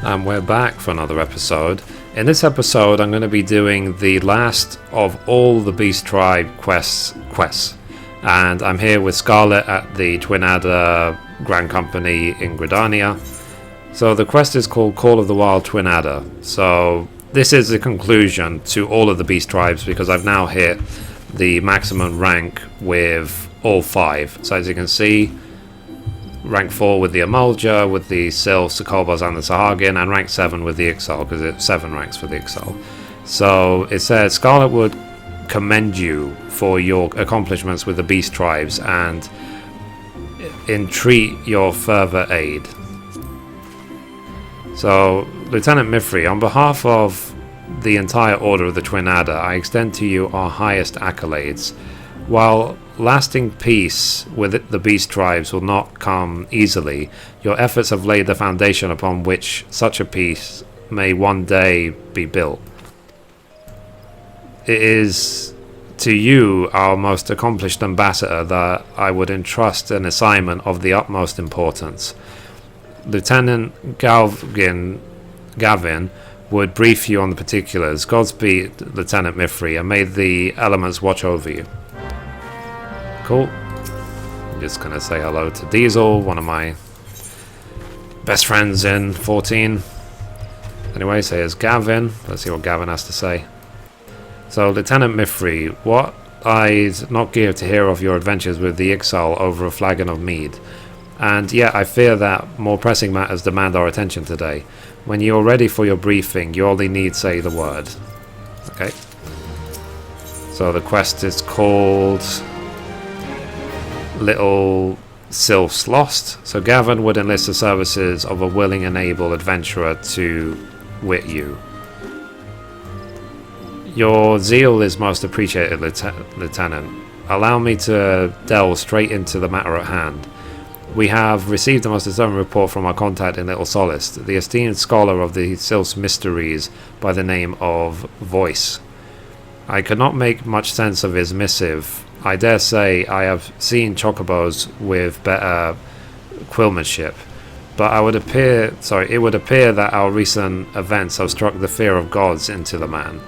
And we're back for another episode. In this episode I'm going to be doing the last of all the Beast Tribe quests. And I'm here with Scarlet at the Twin Adder Grand Company in Gridania. So the quest is called Call of the Wild Twin Adder. So this is the conclusion to all of the Beast Tribes because I've now hit the maximum rank with all 5. So as you can see, rank 4 with the Amal'jaa, with the Sylphs, the Kobolds and the Sahagin, and rank 7 with the Ixali, because it's 7 ranks for the Ixali. So it says Scarlet would commend you for your accomplishments with the Beast Tribes and entreat your further aid. So, Lieutenant Mithrie, on behalf of the entire Order of the Twin Adder, I extend to you our highest accolades. While lasting peace with the Beast Tribes will not come easily, your efforts have laid the foundation upon which such a peace may one day be built. It is to you, our most accomplished ambassador, that I would entrust an assignment of the utmost importance. Lieutenant Gavin would brief you on the particulars. Godspeed, Lieutenant Mithrie, and may the elements watch over you. Cool. I'm just gonna say hello to Diesel, one of my best friends in 14. Anyway, so here's Gavin. Let's see what Gavin has to say. So, Lieutenant Mithrie, what I'd not give to hear of your adventures with the Ixali over a flagon of mead. And yet I fear that more pressing matters demand our attention today. When you're ready for your briefing, you only need say the word. Okay. So the quest is called Little Sylphs Lost. So Gavin would enlist the services of a willing and able adventurer to wit you. Your zeal is most appreciated, Lieutenant. Allow me to delve straight into the matter at hand. We have received the most disturbing report from our contact in Little Solace, the esteemed scholar of the Sylphs mysteries by the name of Voice. I could not make much sense of his missive. I dare say I have seen chocobos with better quillmanship, but it would appear that our recent events have struck the fear of gods into the man.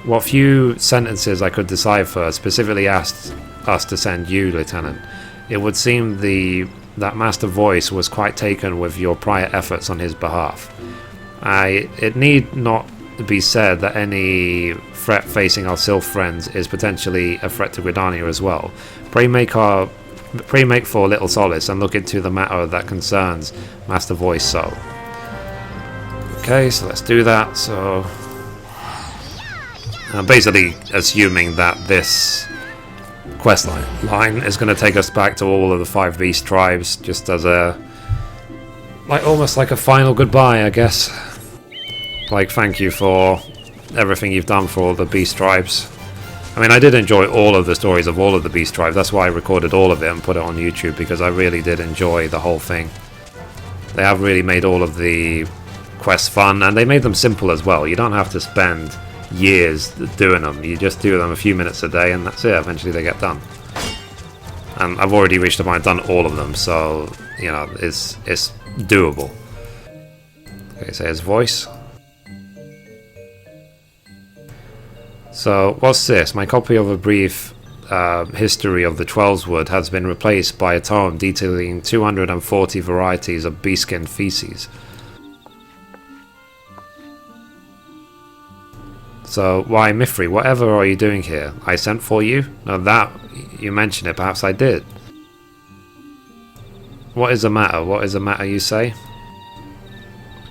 What few sentences I could decipher specifically asked us to send you, Lieutenant. It would seem that Master Voice was quite taken with your prior efforts on his behalf. It need not be said that any threat facing our Sylph friends is potentially a threat to Gridania as well. Pray make for Little Solace and look into the matter that concerns Master Voice so. Okay, so let's do that. So I'm basically assuming that this quest line is going to take us back to all of the 5 Beast Tribes, just as almost like a final goodbye, I guess. Like, thank you for everything you've done for all the Beast Tribes. I mean, I did enjoy all of the stories of all of the Beast Tribes. That's why I recorded all of it and put it on YouTube, because I really did enjoy the whole thing. They have really made all of the quests fun, and they made them simple as well. You don't have to spend years doing them. You just do them a few minutes a day and that's it. Eventually they get done. And I've already reached the point, I've done all of them, so you know, it's doable. Okay, so here's Voice. So what's this? My copy of a brief history of the Twelveswood has been replaced by a tome detailing 240 varieties of beastskin feces. So, why, Mithrie, whatever are you doing here? I sent for you? No, that, you mentioned it, perhaps I did. What is the matter? What is the matter, you say?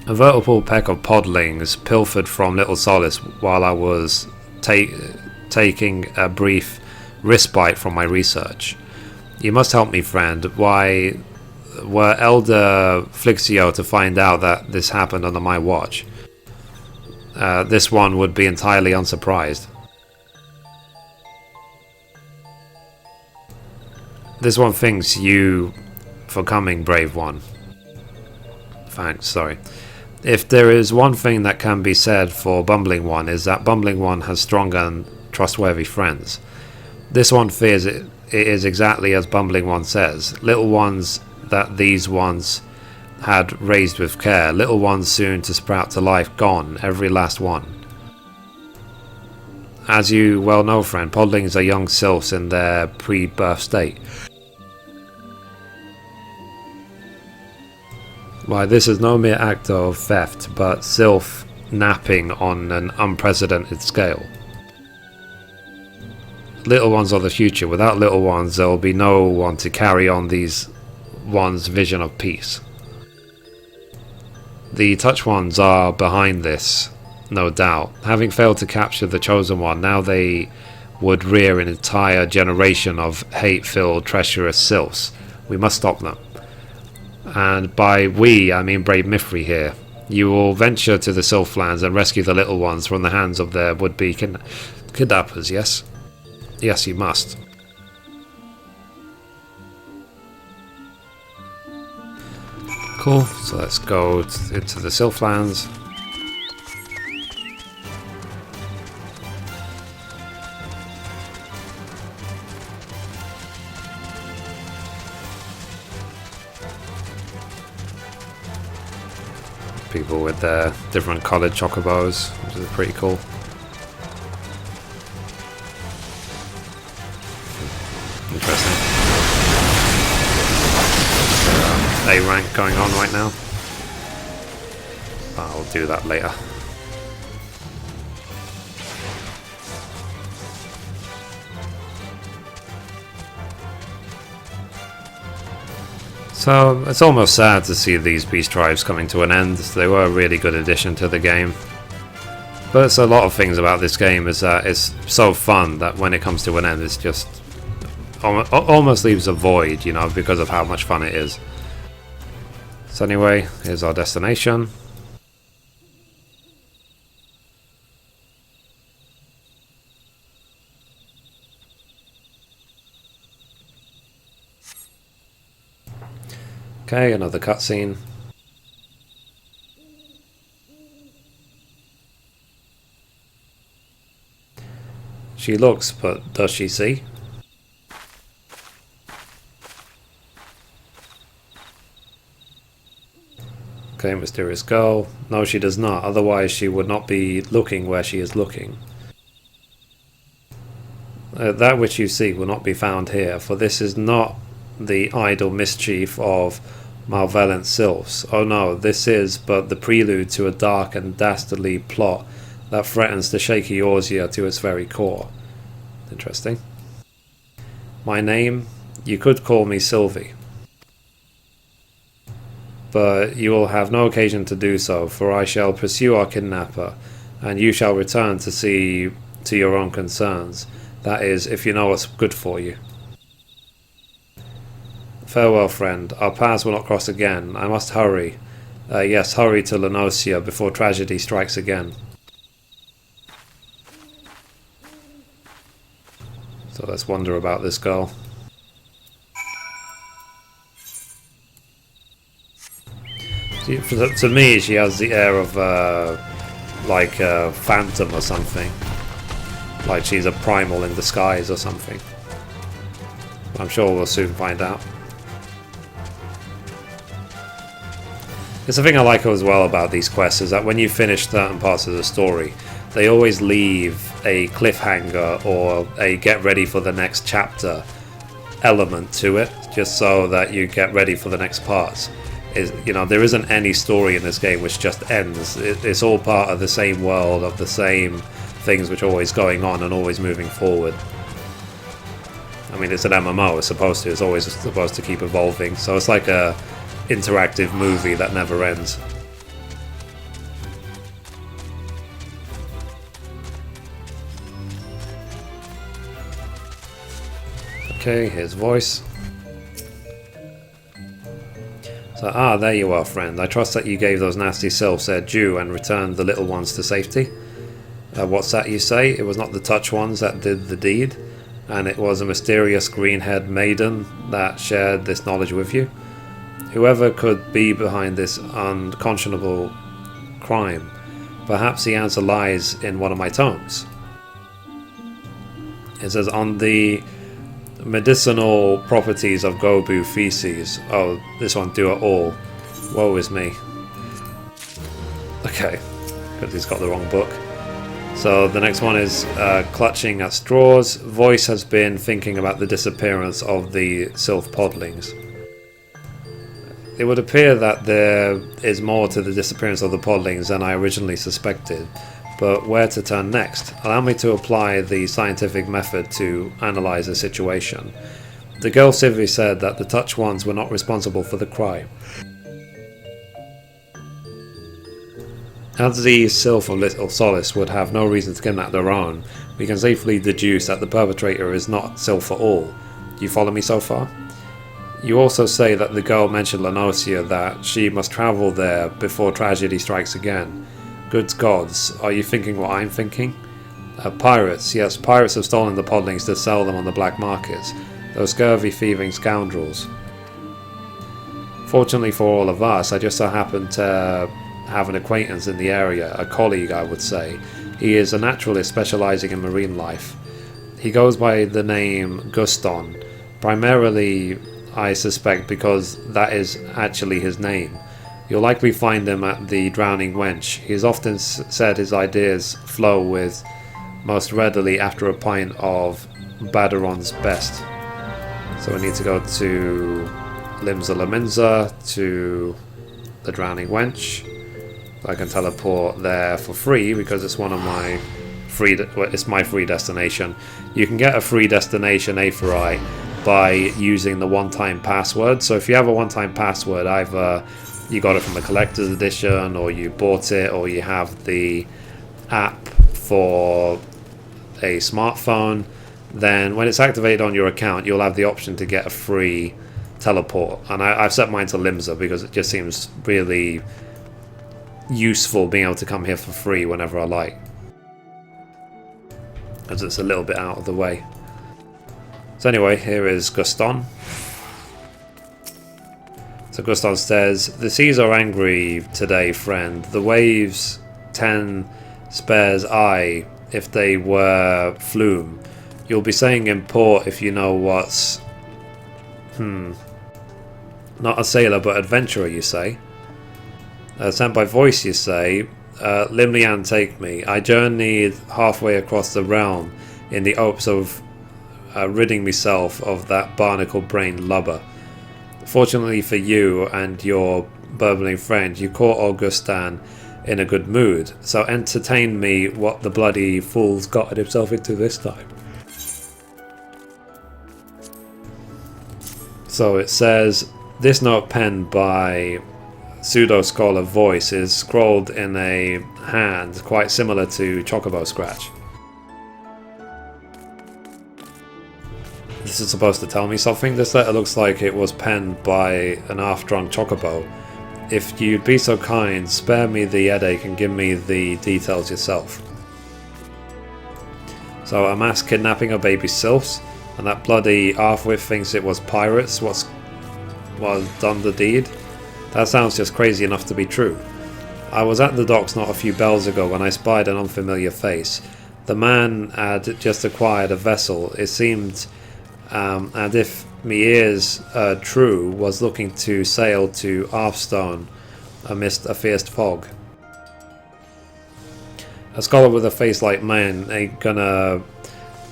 A veritable peck of podlings pilfered from Little Solace while I was taking a brief respite from my research. You must help me, friend. Why were Elder Flixio to find out that this happened under my watch? This one would be entirely unsurprised. This one thanks you for coming, brave one. Thanks, sorry. If there is one thing that can be said for Bumbling One, is that Bumbling One has strong and trustworthy friends. This one fears it is exactly as Bumbling One says. Little ones that these ones had raised with care, little ones soon to sprout to life, gone, every last one. As you well know, friend, podlings are young sylphs in their pre-birth state. Why, this is no mere act of theft, but sylph napping on an unprecedented scale. Little ones are the future. Without little ones, there will be no one to carry on these one's vision of peace. The touch ones are behind this, no doubt. Having failed to capture the chosen one, now they would rear an entire generation of hate-filled, treacherous sylphs. We must stop them. And by we, I mean brave Mithrie here. You will venture to the Sylphlands and rescue the little ones from the hands of their would-be kidnappers, yes? Yes, you must. Cool, so let's go into the Sylphlands. People with their different coloured chocobos, which is pretty cool. Interesting. A rank going on right now. I'll do that later. So it's almost sad to see these beast tribes coming to an end. They were a really good addition to the game. But it's a lot of things about this game is that it's so fun that when it comes to an end, it's just almost leaves a void, you know, because of how much fun it is. So anyway, here's our destination. Okay, another cutscene. She looks, but does she see? Okay, mysterious girl. No, she does not. Otherwise, she would not be looking where she is looking. That which you seek will not be found here, for this is not the idle mischief of malevolent sylphs. Oh no, this is but the prelude to a dark and dastardly plot that threatens to shake Eorzea to its very core. Interesting. My name? You could call me Sylvie. But you will have no occasion to do so, for I shall pursue our kidnapper, and you shall return to see to your own concerns. That is, if you know what's good for you. Farewell, friend. Our paths will not cross again. I must hurry. Yes, hurry to Negotiator before tragedy strikes again. So let's wonder about this girl. To me, she has the air of like a phantom or something. Like she's a primal in disguise or something. I'm sure we'll soon find out. It's the thing I like as well about these quests is that when you finish certain parts of the story, they always leave a cliffhanger or a get ready for the next chapter element to it, just so that you get ready for the next parts. You know, there isn't any story in this game which just ends. It's all part of the same world, of the same things which are always going on and always moving forward. I mean, it's an MMO, it's always supposed to keep evolving, so it's like a interactive movie that never ends. Okay, here's voice. So, there you are, friend. I trust that you gave those nasty sylphs their due and returned the little ones to safety. What's that you say? It was not the touch ones that did the deed, and it was a mysterious green-haired maiden that shared this knowledge with you. Whoever could be behind this unconscionable crime, perhaps the answer lies in one of my tomes. It says, on the medicinal properties of Gobu feces. Oh, this one, do it all. Woe is me. Okay, because he's got the wrong book. So the next one is clutching at straws. Voice has been thinking about the disappearance of the Sylph podlings. It would appear that there is more to the disappearance of the podlings than I originally suspected, but where to turn next? Allow me to apply the scientific method to analyze the situation. The girl Mithrie said that the touch ones were not responsible for the crime. As the Sylph of Little Solace would have no reason to kidnap their own, we can safely deduce that the perpetrator is not Sylph at all. Do you follow me so far? You also say that the girl mentioned Negotiator, that she must travel there before tragedy strikes again. Good gods, are you thinking what I'm thinking? Pirates, yes, pirates have stolen the podlings to sell them on the black markets. Those scurvy thieving scoundrels. Fortunately for all of us, I just so happen to have an acquaintance in the area, a colleague I would say. He is a naturalist specialising in marine life. He goes by the name Guston, primarily I suspect because that is actually his name. You'll likely find him at the Drowning Wench. He has often said his ideas flow with most readily after a pint of Baderon's Best. So we need to go to Limsa Laminza, to the Drowning Wench. I can teleport there for free because it's one of my it's my free destination. You can get a free destination Aetheryte by using the one-time password. So if you have a one-time password, either you got it from the collector's edition, or you bought it, or you have the app for a smartphone, then when it's activated on your account, you'll have the option to get a free teleport. And I've set mine to Limsa because it just seems really useful being able to come here for free whenever I like, as it's a little bit out of the way. So anyway, here is Guston. So Guston says, the seas are angry today, friend. The waves 10 spares I if they were flume. You'll be saying in port if you know what's not a sailor but adventurer, you say. Sent by voice, you say. Limlian take me. I journeyed halfway across the realm in the hopes of ridding myself of that barnacle-brained lubber. Fortunately for you and your burbling friend, you caught Augustin in a good mood, so entertain me what the bloody fool's gotten himself into this time. So it says, this note penned by pseudo-scholar Voice is scrawled in a hand quite similar to Chocobo Scratch. This is supposed to tell me something. This letter looks like it was penned by an half-drunk Chocobo. If you'd be so kind, spare me the headache and give me the details yourself. So a mass kidnapping of baby Sylphs, and that bloody half-wit thinks it was pirates was done the deed. That sounds just crazy enough to be true. I was at the docks not a few bells ago when I spied an unfamiliar face. The man had just acquired a vessel. It seemed, and if me ears true, was looking to sail to Hearthstone amidst a fierce fog. A scholar with a face like mine ain't gonna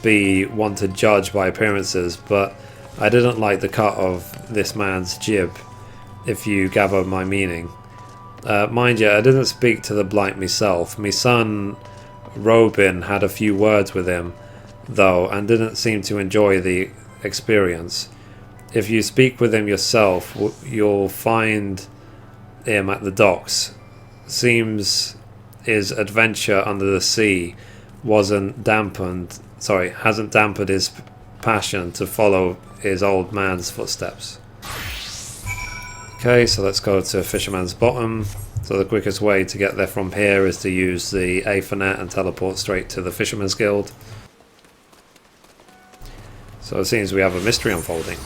be one to judge by appearances, but I didn't like the cut of this man's jib, if you gather my meaning. Mind you, I didn't speak to the blight myself. Me son Robin had a few words with him, though, and didn't seem to enjoy the experience. If you speak with him yourself, you'll find him at the docks. Seems his adventure under the sea hasn't dampened his passion to follow his old man's footsteps. Okay, so let's go to Fisherman's Bottom. So the quickest way to get there from here is to use the Aethernet and teleport straight to the Fisherman's Guild. So it seems we have a mystery unfolding.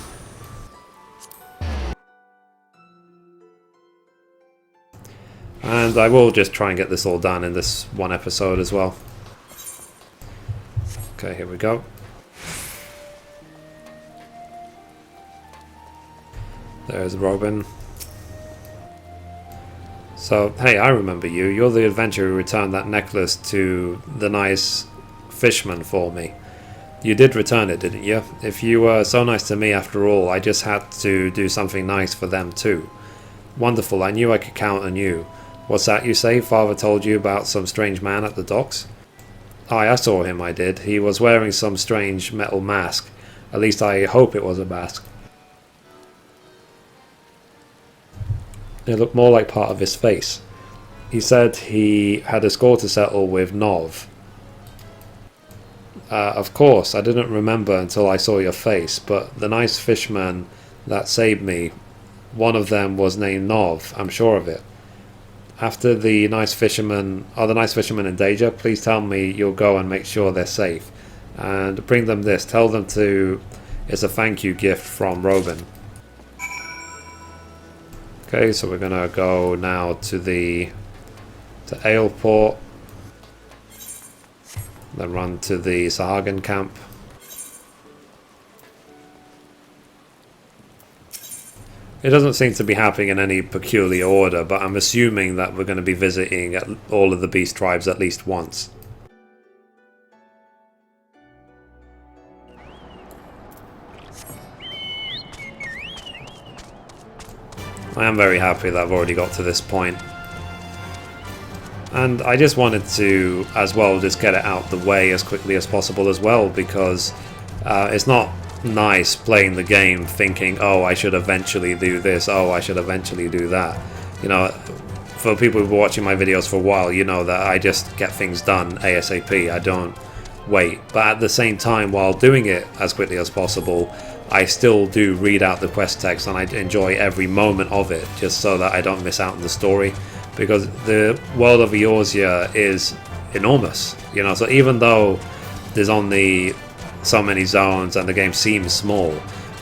And I will just try and get this all done in this one episode as well. Okay, here we go. There's Robin. So, hey, I remember you. You're the adventurer who returned that necklace to the nice fishman for me. You did return it, didn't you? If you were so nice to me after all, I just had to do something nice for them too. Wonderful, I knew I could count on you. What's that you say? Father told you about some strange man at the docks? Aye, I saw him, I did. He was wearing some strange metal mask. At least I hope it was a mask. It looked more like part of his face. He said he had a score to settle with Nov. Of course, I didn't remember until I saw your face, but the nice fisherman that saved me, one of them was named Nov, I'm sure of it. After the nice fishermen, are the nice fishermen in danger? Please tell me you'll go and make sure they're safe. And bring them this, tell them to, it's a thank you gift from Robin. Okay, so we're gonna go now to Aleport. Then run to the Sahagin camp. It doesn't seem to be happening in any peculiar order, but I'm assuming that we're going to be visiting all of the beast tribes at least once. I am very happy that I've already got to this point. And I just wanted to, as well, just get it out the way as quickly as possible as well, because it's not nice playing the game thinking, oh, I should eventually do this, oh, I should eventually do that. You know, for people who've been watching my videos for a while, you know that I just get things done ASAP, I don't wait. But at the same time, while doing it as quickly as possible, I still do read out the quest text and I enjoy every moment of it, just so that I don't miss out on the story. Because the world of Eorzea is enormous, you know, so even though there's only so many zones and the game seems small,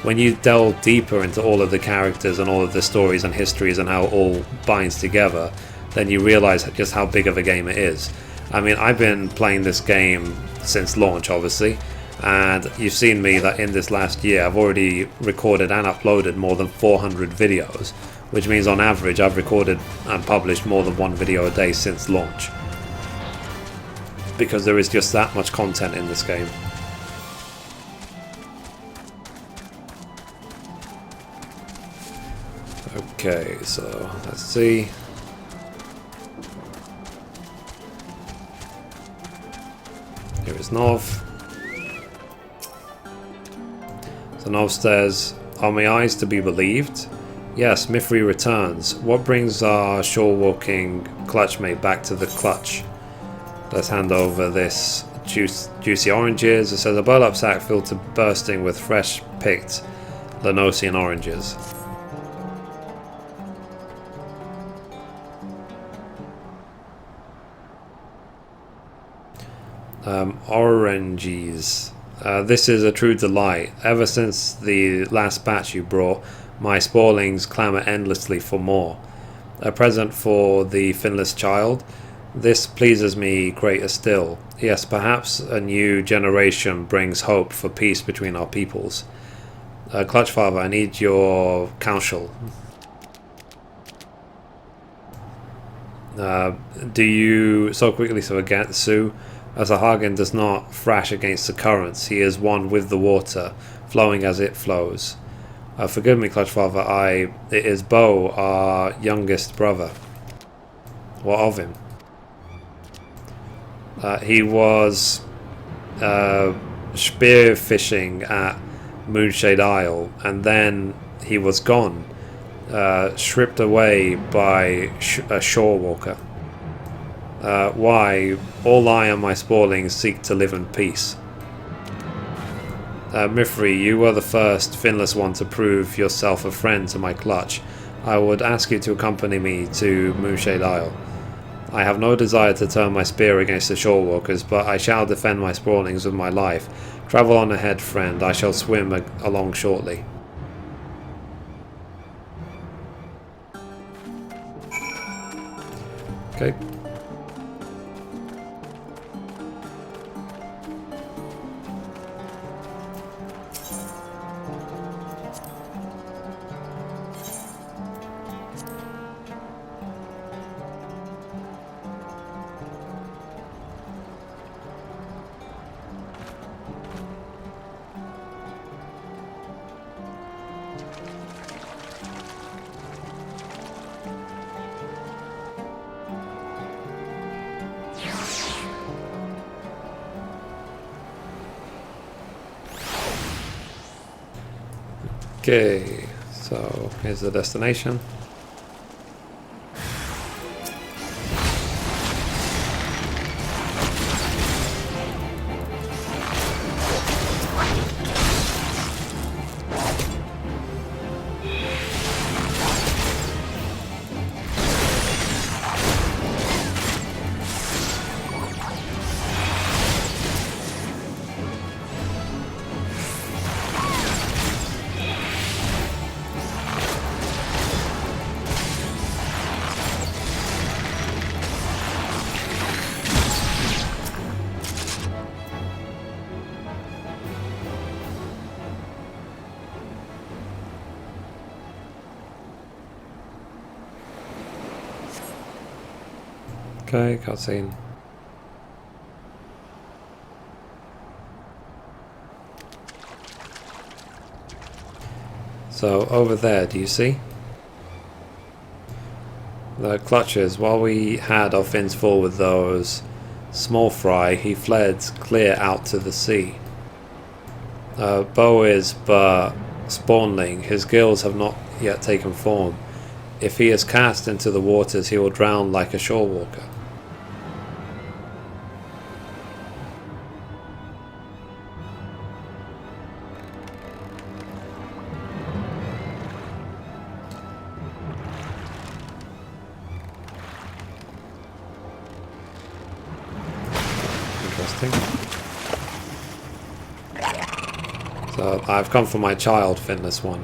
when you delve deeper into all of the characters and all of the stories and histories and how it all binds together, then you realize just how big of a game it is. I mean, I've been playing this game since launch, obviously, and you've seen me that in this last year I've already recorded and uploaded more than 400 videos, which means on average I've recorded and published more than one video a day since launch, because there is just that much content in this game. Okay, so let's see. Here is Nov. So Nov says, are my eyes to be believed? Yes, Mithrie returns. What brings our shore-walking clutchmate back to the clutch? Let's hand over this juicy oranges. It says a burlap sack filled to bursting with fresh picked Lenosian oranges. Oranges. This is a true delight. Ever since the last batch you brought, my spoilings clamour endlessly for more. A present for the finless child. This pleases me greater still. Yes, perhaps a new generation brings hope for peace between our peoples. Clutchfather, I need your counsel. Do you so quickly so again, Sue? As Sahagin does not thrash against the currents, he is one with the water, flowing as it flows. Forgive me, Clutchfather, it is Bo, our youngest brother. What of him? He was spear fishing at Moonshade Isle, and then he was gone, stripped away by a shore walker. Why, all I and my spoilings seek to live in peace. Mithrie, you were the first finless one to prove yourself a friend to my clutch. I would ask you to accompany me to Moonshade Isle. I have no desire to turn my spear against the shorewalkers, but I shall defend my spoilings with my life. Travel on ahead, friend. I shall swim along shortly. Okay. Okay, so here's the destination. Okay, cutscene. So over there, do you see? The clutches, while we had our fins full with those small fry, he fled clear out to the sea. Bo is but spawnling, his gills have not yet taken form. If he is cast into the waters, he will drown like a shore walker. Interesting. So I've come for my child, finless one.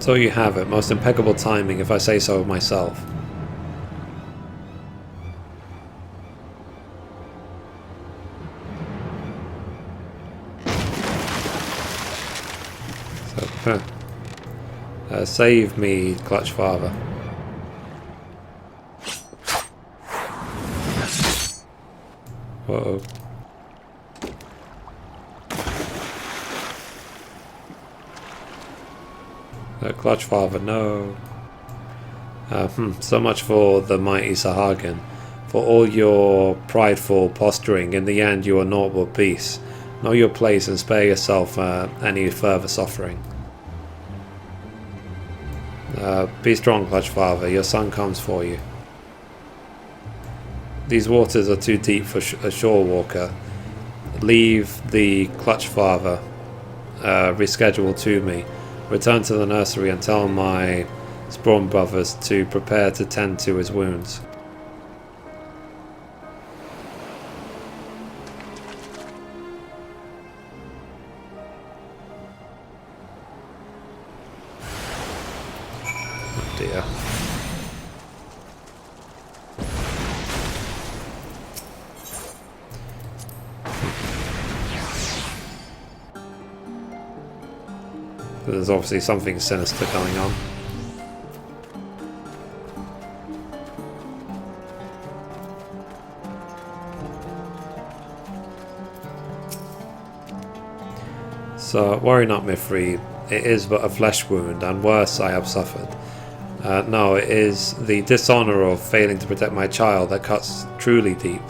So you have it. Most impeccable timing, if I say so myself. So, save me, Clutch Father. Uh-oh. Clutch Father, no. So much for the mighty Sahagin. For all your prideful posturing, in the end you are naught but beasts. Know your place and spare yourself any further suffering. Be strong, Clutch Father, your son comes for you. These waters are too deep for a shore walker. Leave the Clutch Father, reschedule to me. Return to the nursery and tell my spawn brothers to prepare to tend to his wounds. Oh dear. There's obviously something sinister going on. So, worry not, Mithrie. It is but a flesh wound, and worse I have suffered. No, it is the dishonour of failing to protect my child that cuts truly deep.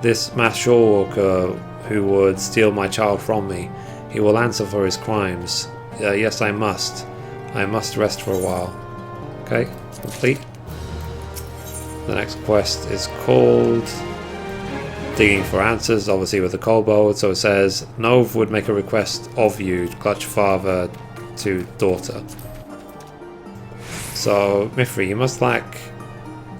This mass shore walker who would steal my child from me, he will answer for his crimes. Yes, I must. I must rest for a while. Okay, complete. The next quest is called Digging for Answers, obviously with the Kobolds. So it says, Nov would make a request of you, Clutch Father to daughter. So, Mithrie, you must lack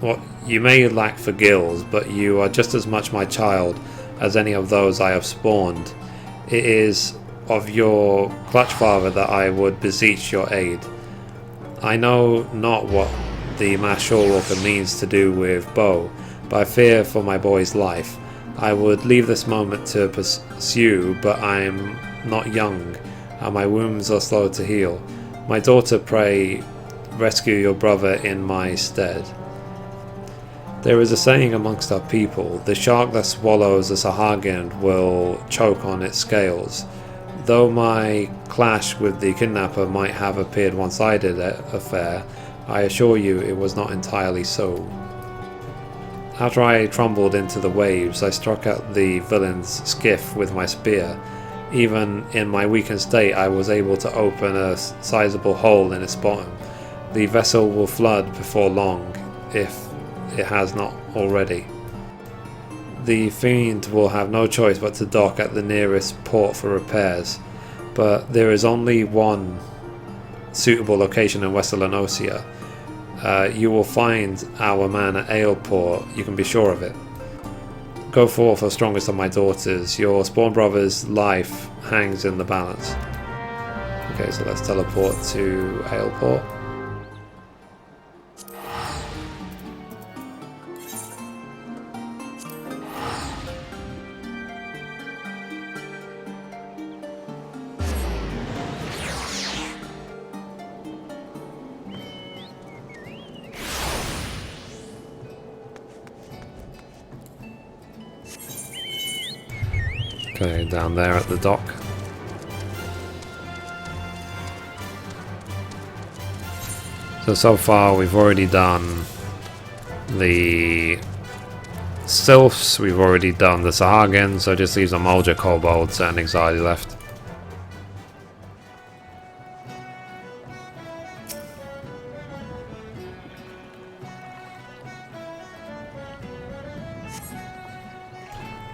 what you may lack for gills, but you are just as much my child as any of those I have spawned. It is of your Clutch Father that I would beseech your aid. I know not what the mass shore walker means to do with Bo, but I fear for my boy's life. I would leave this moment to pursue, but I am not young, and my wounds are slow to heal. My daughter, pray, rescue your brother in my stead. There is a saying amongst our people, the shark that swallows a Sahagin will choke on its scales. Though my clash with the kidnapper might have appeared one-sided affair, I assure you it was not entirely so. After I tumbled into the waves, I struck at the villain's skiff with my spear. Even in my weakened state, I was able to open a sizable hole in its bottom. The vessel will flood before long, if it has not already. The fiend will have no choice but to dock at the nearest port for repairs, but there is only one suitable location in West Elenosia. You will find our man at Aleport, you can be sure of it. Go forth, O strongest of my daughters, your spawn brother's life hangs in the balance. Okay, so let's teleport to Aleport. Okay, down there at the dock. So far we've already done the Sylphs, we've already done the Sahagin, so it just leaves Amal'jaa, Kobolds and Ixali left.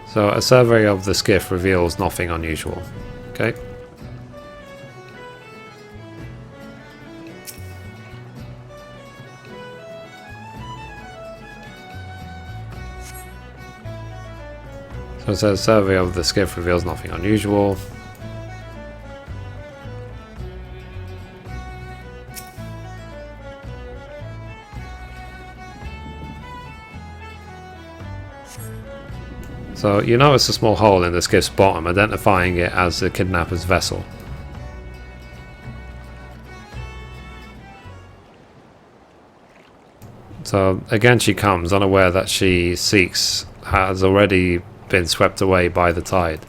So a survey of the skiff reveals nothing unusual. Okay. So it says survey of the skiff reveals nothing unusual. So you notice a small hole in the skiff's bottom, identifying it as the kidnapper's vessel. So again she comes, unaware that she seeks has already been swept away by the tide.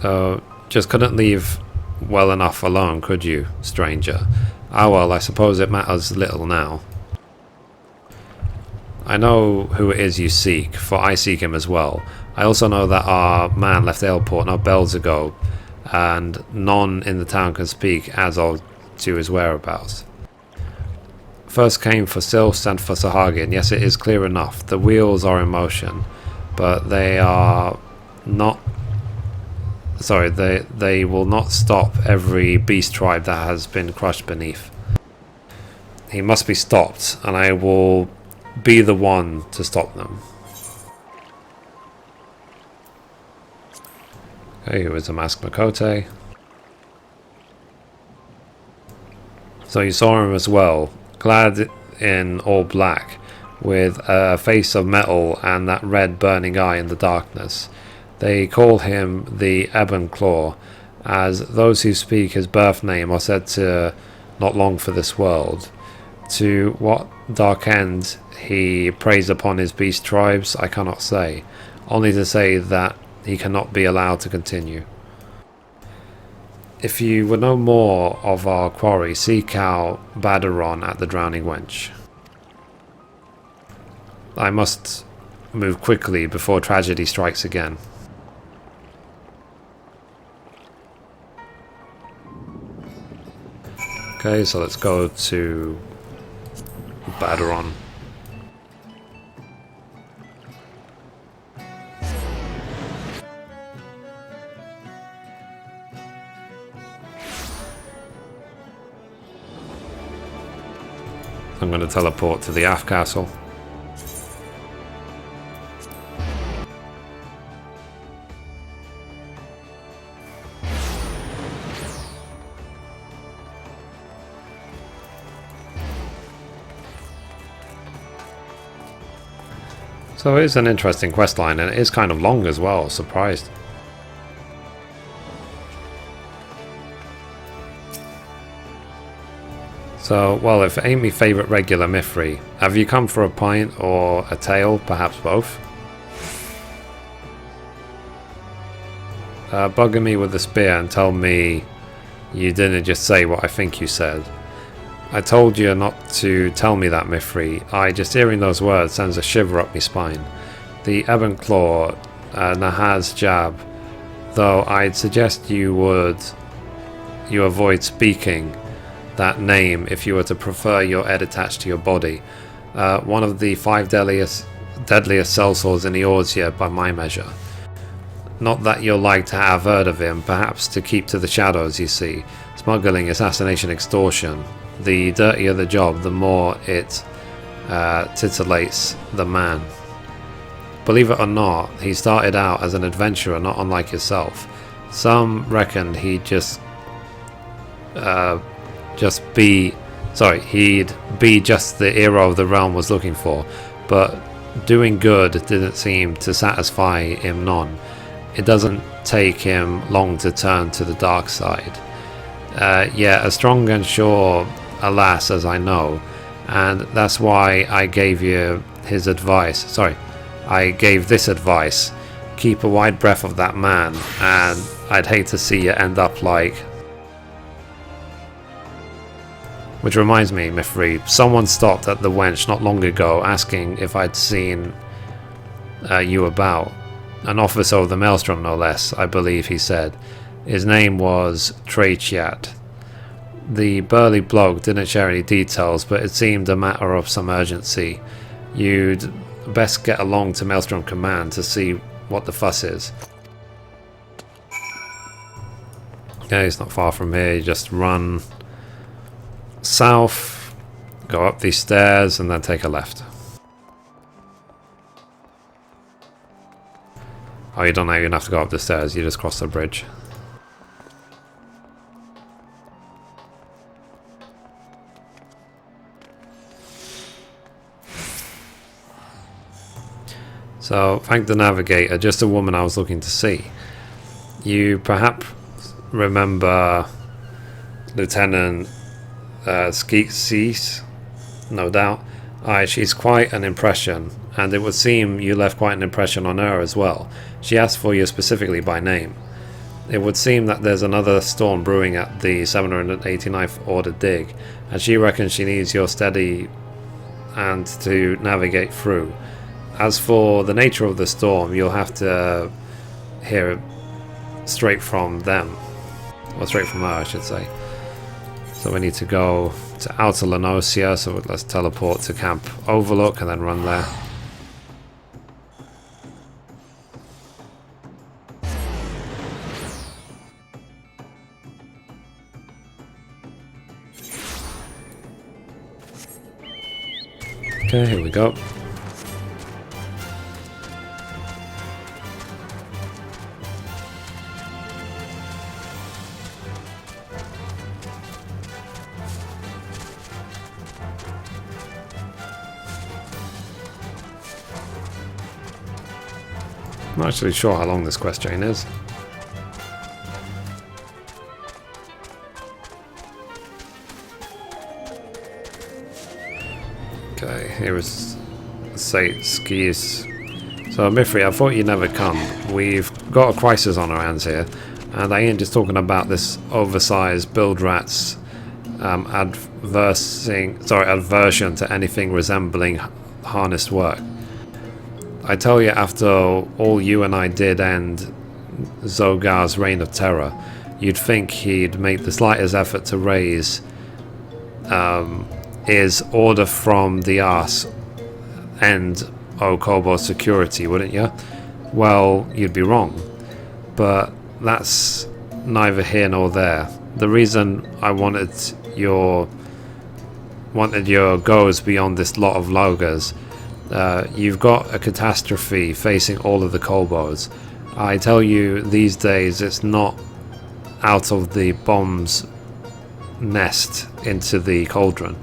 So just couldn't leave well enough alone, could you, stranger? Ah well, I suppose it matters little now. I know who it is you seek, for I seek him as well. I also know that our man left Aleport no bells ago, and none in the town can speak as of to his whereabouts. First came for Sylphs and for Sahagin. Yes, it is clear enough. The wheels are in motion, but they are not... Sorry, they will not stop every beast tribe that has been crushed beneath. He must be stopped, and I will be the one to stop them. Okay, here is a masked Makote. So you saw him as well, clad in all black, with a face of metal and that red burning eye in the darkness. They call him the Ebon Claw, as those who speak his birth name are said to not long for this world. To what dark end he preys upon his beast tribes, I cannot say, only to say that he cannot be allowed to continue. If you would know more of our quarry, seek out Badaron at the Drowning Wench. I must move quickly before tragedy strikes again. Okay, so let's go to Badaron. I'm going to teleport to the Aft Castle. So it is an interesting questline, and it is kind of long as well, surprised. So, well, if it ain't me favourite regular Mithrie, have you come for a pint or a tail, perhaps both? bugging me with a spear and tell me you didn't just say what I think you said. I told you not to tell me that, Mithrie. Just hearing those words sends a shiver up my spine. The Ebon Claw, Nahaz Jab, though I'd suggest you avoid speaking that name if you were to prefer your head attached to your body. One of the 5 deadliest sellswords in the Amal'jaa by my measure. Not that you'll like to have heard of him, perhaps to keep to the shadows, you see. Smuggling, assassination, extortion. The dirtier the job, the more it titillates the man. Believe it or not, he started out as an adventurer not unlike yourself. Some reckoned he'd be just the hero of the realm was looking for, but doing good didn't seem to satisfy him none. It doesn't take him long to turn to the dark side. As strong and sure a lass as I know, and that's why I gave you his advice. I gave this advice. Keep a wide breath of that man, and I'd hate to see you end up like... Which reminds me, Mithrie, someone stopped at the wench not long ago asking if I'd seen you about. An officer of the Maelstrom, no less, I believe he said. His name was Treychiat. The burly bloke didn't share any details, but it seemed a matter of some urgency. You'd best get along to Maelstrom Command to see what the fuss is. Okay, it's not far from here. You just run south, go up these stairs, and then take a left. Oh, you don't even have to go up the stairs, you just cross the bridge. So, thank the navigator, just a woman I was looking to see. You perhaps remember Lieutenant Skeets? No doubt. She's quite an impression, and it would seem you left quite an impression on her as well. She asked for you specifically by name. It would seem that there's another storm brewing at the 789th Order dig, and she reckons she needs your steady hand to navigate through. As for the nature of the storm, you'll have to hear it straight from them. Or straight from her, I should say. So we need to go to Outer Lenosia, so let's teleport to Camp Overlook and then run there. Okay, here we go. I'm not actually sure how long this quest chain is. Okay, here is Skis. So Mithrie, I thought you'd never come. We've got a crisis on our hands here, and I ain't just talking about this oversized build rat's aversion to anything resembling harnessed work. I tell you, after all you and I did end Zogar's reign of terror, you'd think he'd make the slightest effort to raise his order from the arse and Kobold's security, wouldn't you? Well, you'd be wrong. But that's neither here nor there. The reason I wanted your goes beyond this lot of logers. You've got a catastrophe facing all of the Kobolds. I tell you, these days it's not out of the bomb's nest into the cauldron.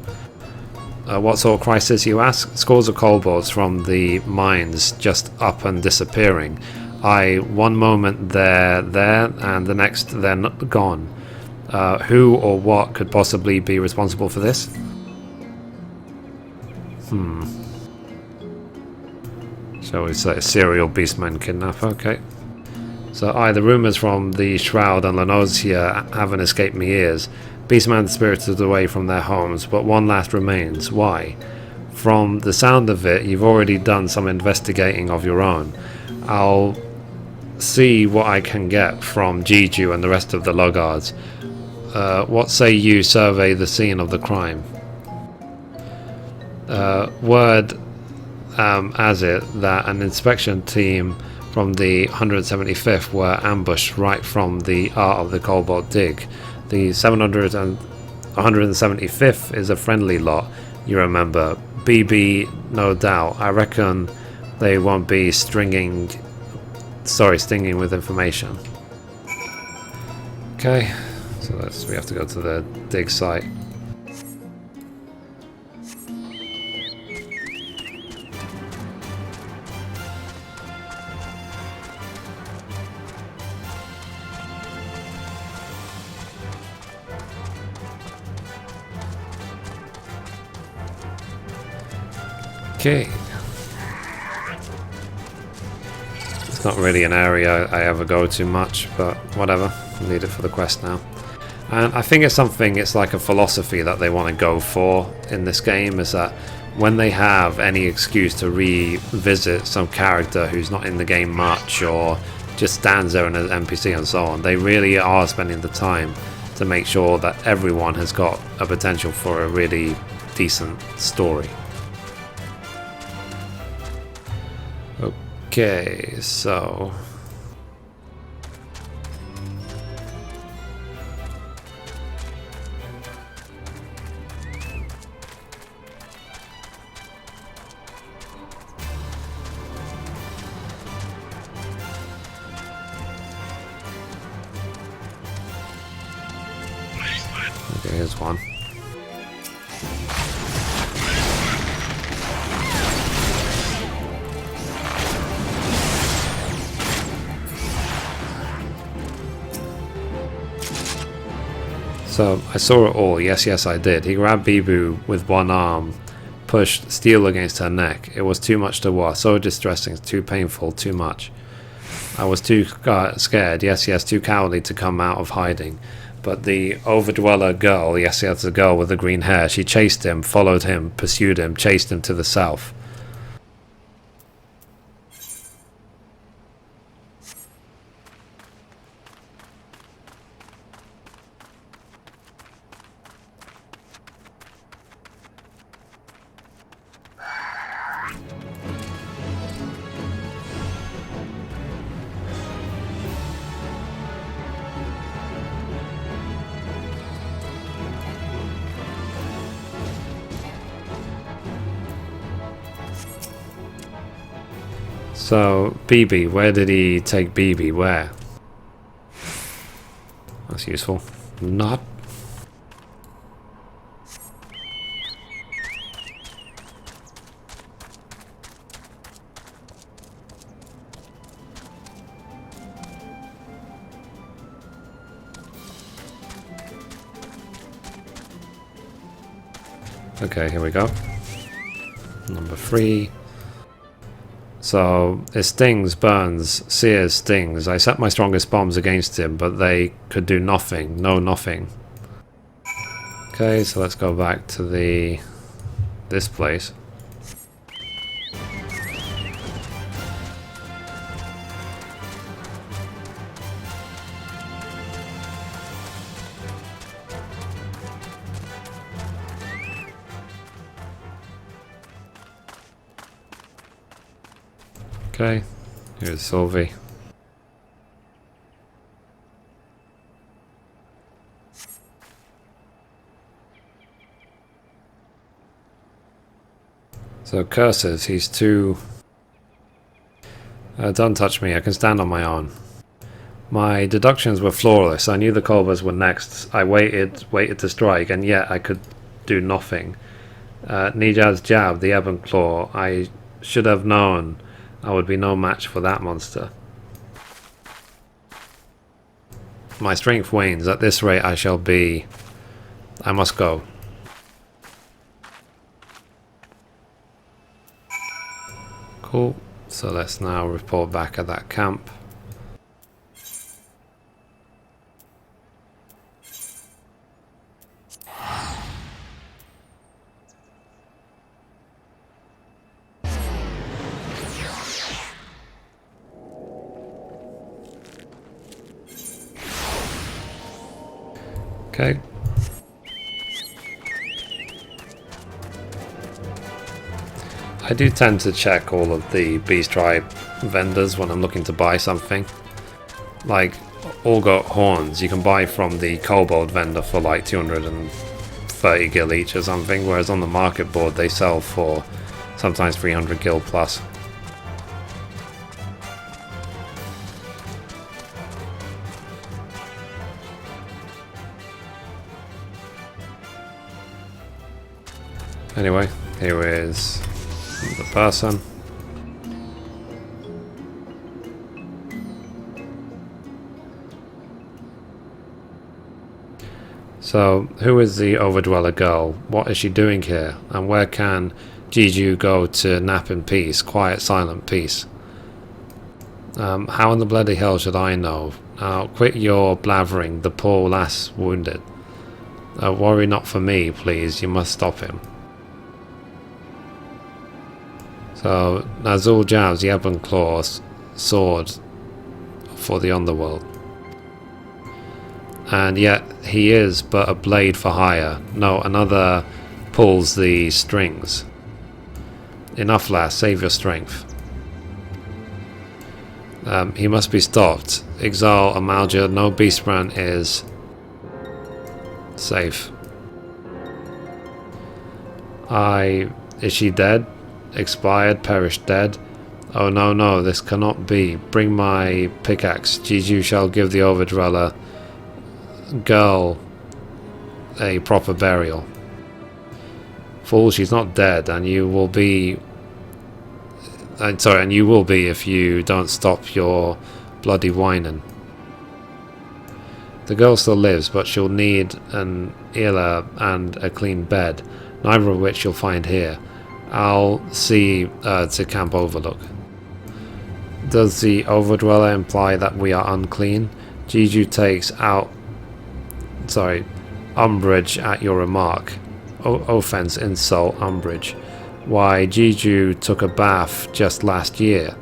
What sort of crisis, you ask? Scores of Kobolds from the mines just up and disappearing. One moment they're there and the next they're gone. Who or what could possibly be responsible for this? Shall we say a serial beastman kidnapper? Okay. So the rumours from the Shroud and Lanosia haven't escaped me ears. Beastman spirited away from their homes, but one last remains. Why? From the sound of it, you've already done some investigating of your own. I'll see what I can get from Jiju and the rest of the Loggards. What say you survey the scene of the crime? Word as it that an inspection team from the 175th were ambushed right from the art of the Kobold dig. The 700 and 175th is a friendly lot, you remember. BB, no doubt. I reckon they won't be stinging with information. Okay, so we have to go to the dig site. Okay. It's not really an area I ever go to much, but whatever. I need it for the quest now. And I think it's like a philosophy that they want to go for in this game, is that when they have any excuse to revisit some character who's not in the game much or just stands there in an NPC and so on, they really are spending the time to make sure that everyone has got a potential for a really decent story. Okay, so okay, here's one. So I saw it all. Yes, I did. He grabbed Bibu with one arm, pushed steel against her neck. It was too much to watch. So distressing, too painful, too much. I was too scared. Yes, too cowardly to come out of hiding. But the overdweller girl, yes, the girl with the green hair, she chased him, followed him, pursued him, chased him to the south. So, BB, where did he take BB? Where? That's useful. Not. Okay, here we go. Number 3. So, it stings, burns, sears, stings. I set my strongest bombs against him, but they could do nothing. No, nothing. Okay, so let's go back to this place. Okay, here's Sylvie. So curses, he's too... don't touch me, I can stand on my own. My deductions were flawless. I knew the Kobolds were next. I waited to strike, and yet I could do nothing. Nijad's jab, the Ebb and Claw, I should have known I would be no match for that monster. My strength wanes. At this rate I shall be... I must go. Cool. So let's now report back at that camp. Okay. I do tend to check all of the Beast Tribe vendors when I'm looking to buy something. Like Orgot horns, you can buy from the Kobold vendor for like 230 gil each or something, whereas on the market board they sell for sometimes 300 gil plus. Anyway, here is the person. So, who is the Overdweller girl? What is she doing here? And where can Jiju go to nap in peace? Quiet, silent peace. How in the bloody hell should I know? Now, quit your blathering, the poor lass wounded. Worry not for me, please, you must stop him. So, Nazul jabs the Ebon Claw sword for the underworld. And yet, he is but a blade for hire. No, another pulls the strings. Enough, lass, save your strength. He must be stopped. Exile Amal'jaa, no beastman is safe. Is she dead? Expired, perished, dead? Oh no, no, this cannot be. Bring my pickaxe. Jiju shall give the Overdweller girl a proper burial. Fool, she's not dead, and you will be. And you will be if you don't stop your bloody whining. The girl still lives, but she'll need an Ila and a clean bed, neither of which you'll find here. I'll see to Camp Overlook. Does the Overdweller imply that we are unclean? Jiju takes umbrage at your remark. Offense, insult, umbrage. Why, Jiju took a bath just last year.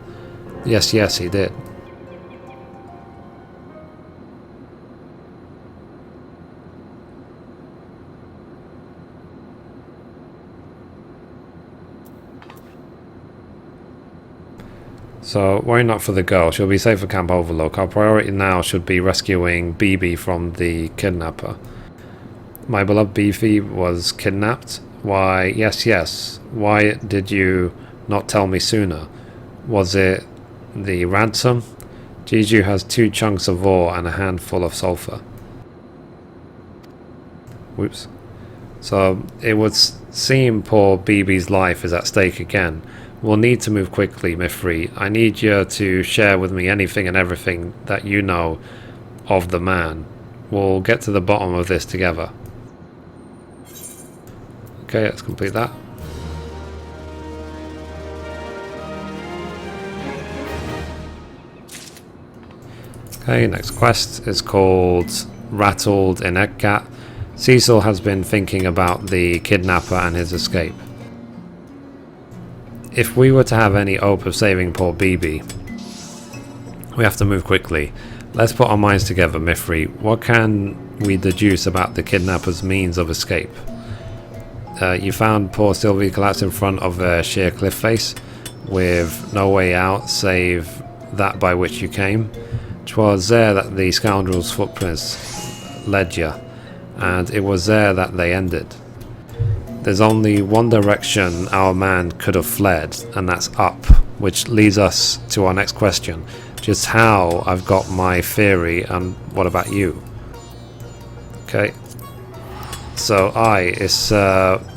Yes, he did. So, worry not for the girl, she'll be safe at Camp Overlook. Our priority now should be rescuing Bibi from the kidnapper. My beloved Bibi was kidnapped? Why, yes. Why did you not tell me sooner? Was it the ransom? Jiju has 2 chunks of ore and a handful of sulfur. Whoops. So, it would seem poor Bibi's life is at stake again. We'll need to move quickly, Mithrie. I need you to share with me anything and everything that you know of the man. We'll get to the bottom of this together. Okay, let's complete that. Okay, next quest is called Rattled in Ekkat. Cecil has been thinking about the kidnapper and his escape. If we were to have any hope of saving poor Bibi, we have to move quickly. Let's put our minds together, Mithrie. What can we deduce about the kidnapper's means of escape? You found poor Sylvie collapsed in front of a sheer cliff face, with no way out save that by which you came. 'Twas there that the scoundrel's footprints led you, and it was there that they ended. There's only one direction our man could have fled, and that's up, which leads us to our next question. Just how I've got my theory, and what about you? Okay. So its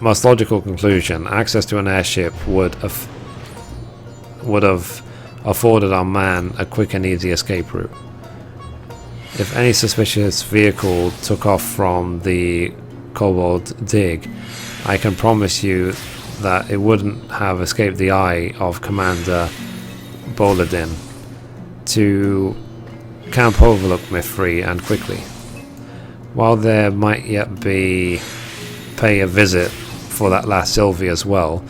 most logical conclusion, access to an airship would have afforded our man a quick and easy escape route. If any suspicious vehicle took off from the Kobold dig, I can promise you that it wouldn't have escaped the eye of Commander Boladin. To Camp Overlook, Mithrie, and quickly. While there might yet be pay a visit for that last Sylvie as well,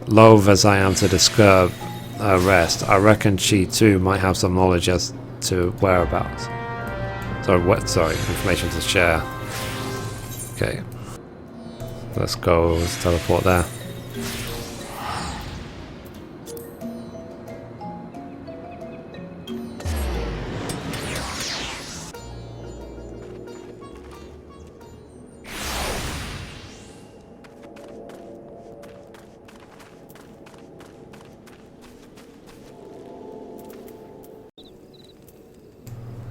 loath as I am to disturb her rest, I reckon she too might have some knowledge as to whereabouts. Sorry, information to share. Okay. Let's go. Let's teleport there.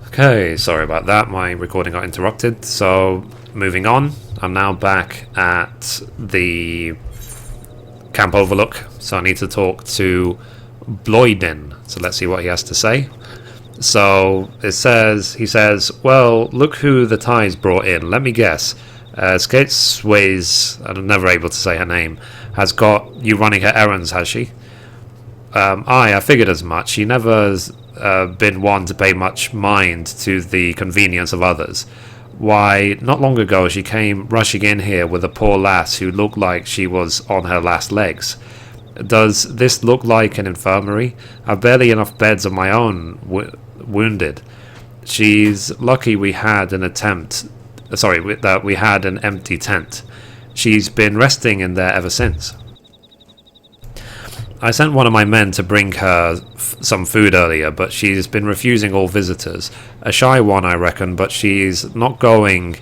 Okay, sorry about that, my recording got interrupted. So, moving on, I'm now back at the camp overlook, so I need to talk to Bloiden. So let's see what he has to say. So, he says, well, look who the Ties brought in, let me guess. Skatesways, I'm never able to say her name, has got you running her errands, has she? I figured as much. She never's been one to pay much mind to the convenience of others. Why, not long ago she came rushing in here with a poor lass who looked like she was on her last legs. Does this look like an infirmary? I've barely enough beds of my own wounded. She's lucky we had an that we had an empty tent. She's been resting in there ever since. I sent one of my men to bring her some food earlier, but she's been refusing all visitors. A shy one, I reckon, but she's not going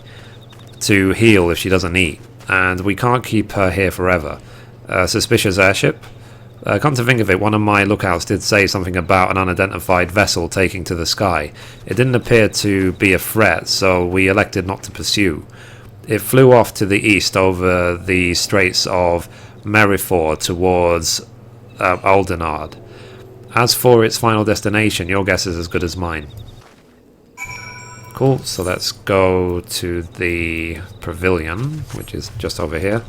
to heal if she doesn't eat, and we can't keep her here forever. Suspicious airship? Come to think of it, one of my lookouts did say something about an unidentified vessel taking to the sky. It didn't appear to be a threat, so we elected not to pursue. It flew off to the east over the Straits of Merifor towards Aldenard. As for its final destination, your guess is as good as mine. Cool, so let's go to the pavilion, which is just over here.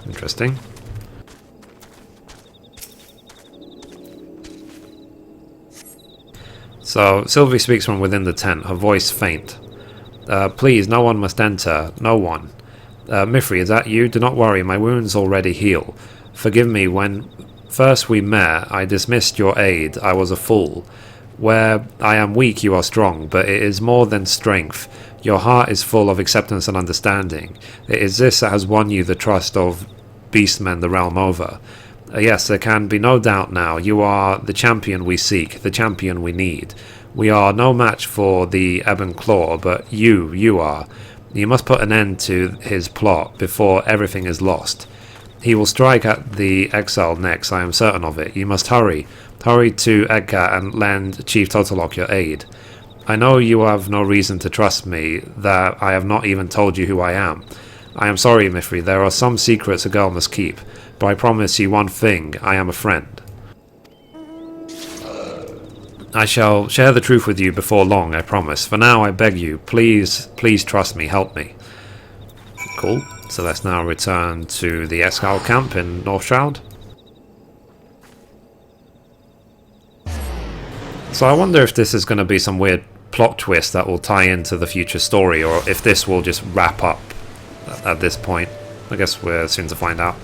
Interesting. So, Sylvie speaks from within the tent, her voice faint. Please, no one must enter. No one. Mithrie, is that you? Do not worry, my wounds already heal. Forgive me, when first we met, I dismissed your aid. I was a fool. Where I am weak, you are strong, but it is more than strength. Your heart is full of acceptance and understanding. It is this that has won you the trust of beastmen the realm over. Yes, there can be no doubt now. You are the champion we seek, the champion we need. We are no match for the Ebon Claw, but you are. You must put an end to his plot before everything is lost. He will strike at the exile next, I am certain of it. You must hurry. Hurry to Edgar and lend Chief Totolok your aid. I know you have no reason to trust me, that I have not even told you who I am. I am sorry, Mithrie, there are some secrets a girl must keep, but I promise you one thing, I am a friend. I shall share the truth with you before long, I promise. For now, I beg you, please trust me, help me. Cool. So let's now return to the Exile camp in North Shroud. So I wonder if this is going to be some weird plot twist that will tie into the future story, or if this will just wrap up at this point. I guess we're soon to find out.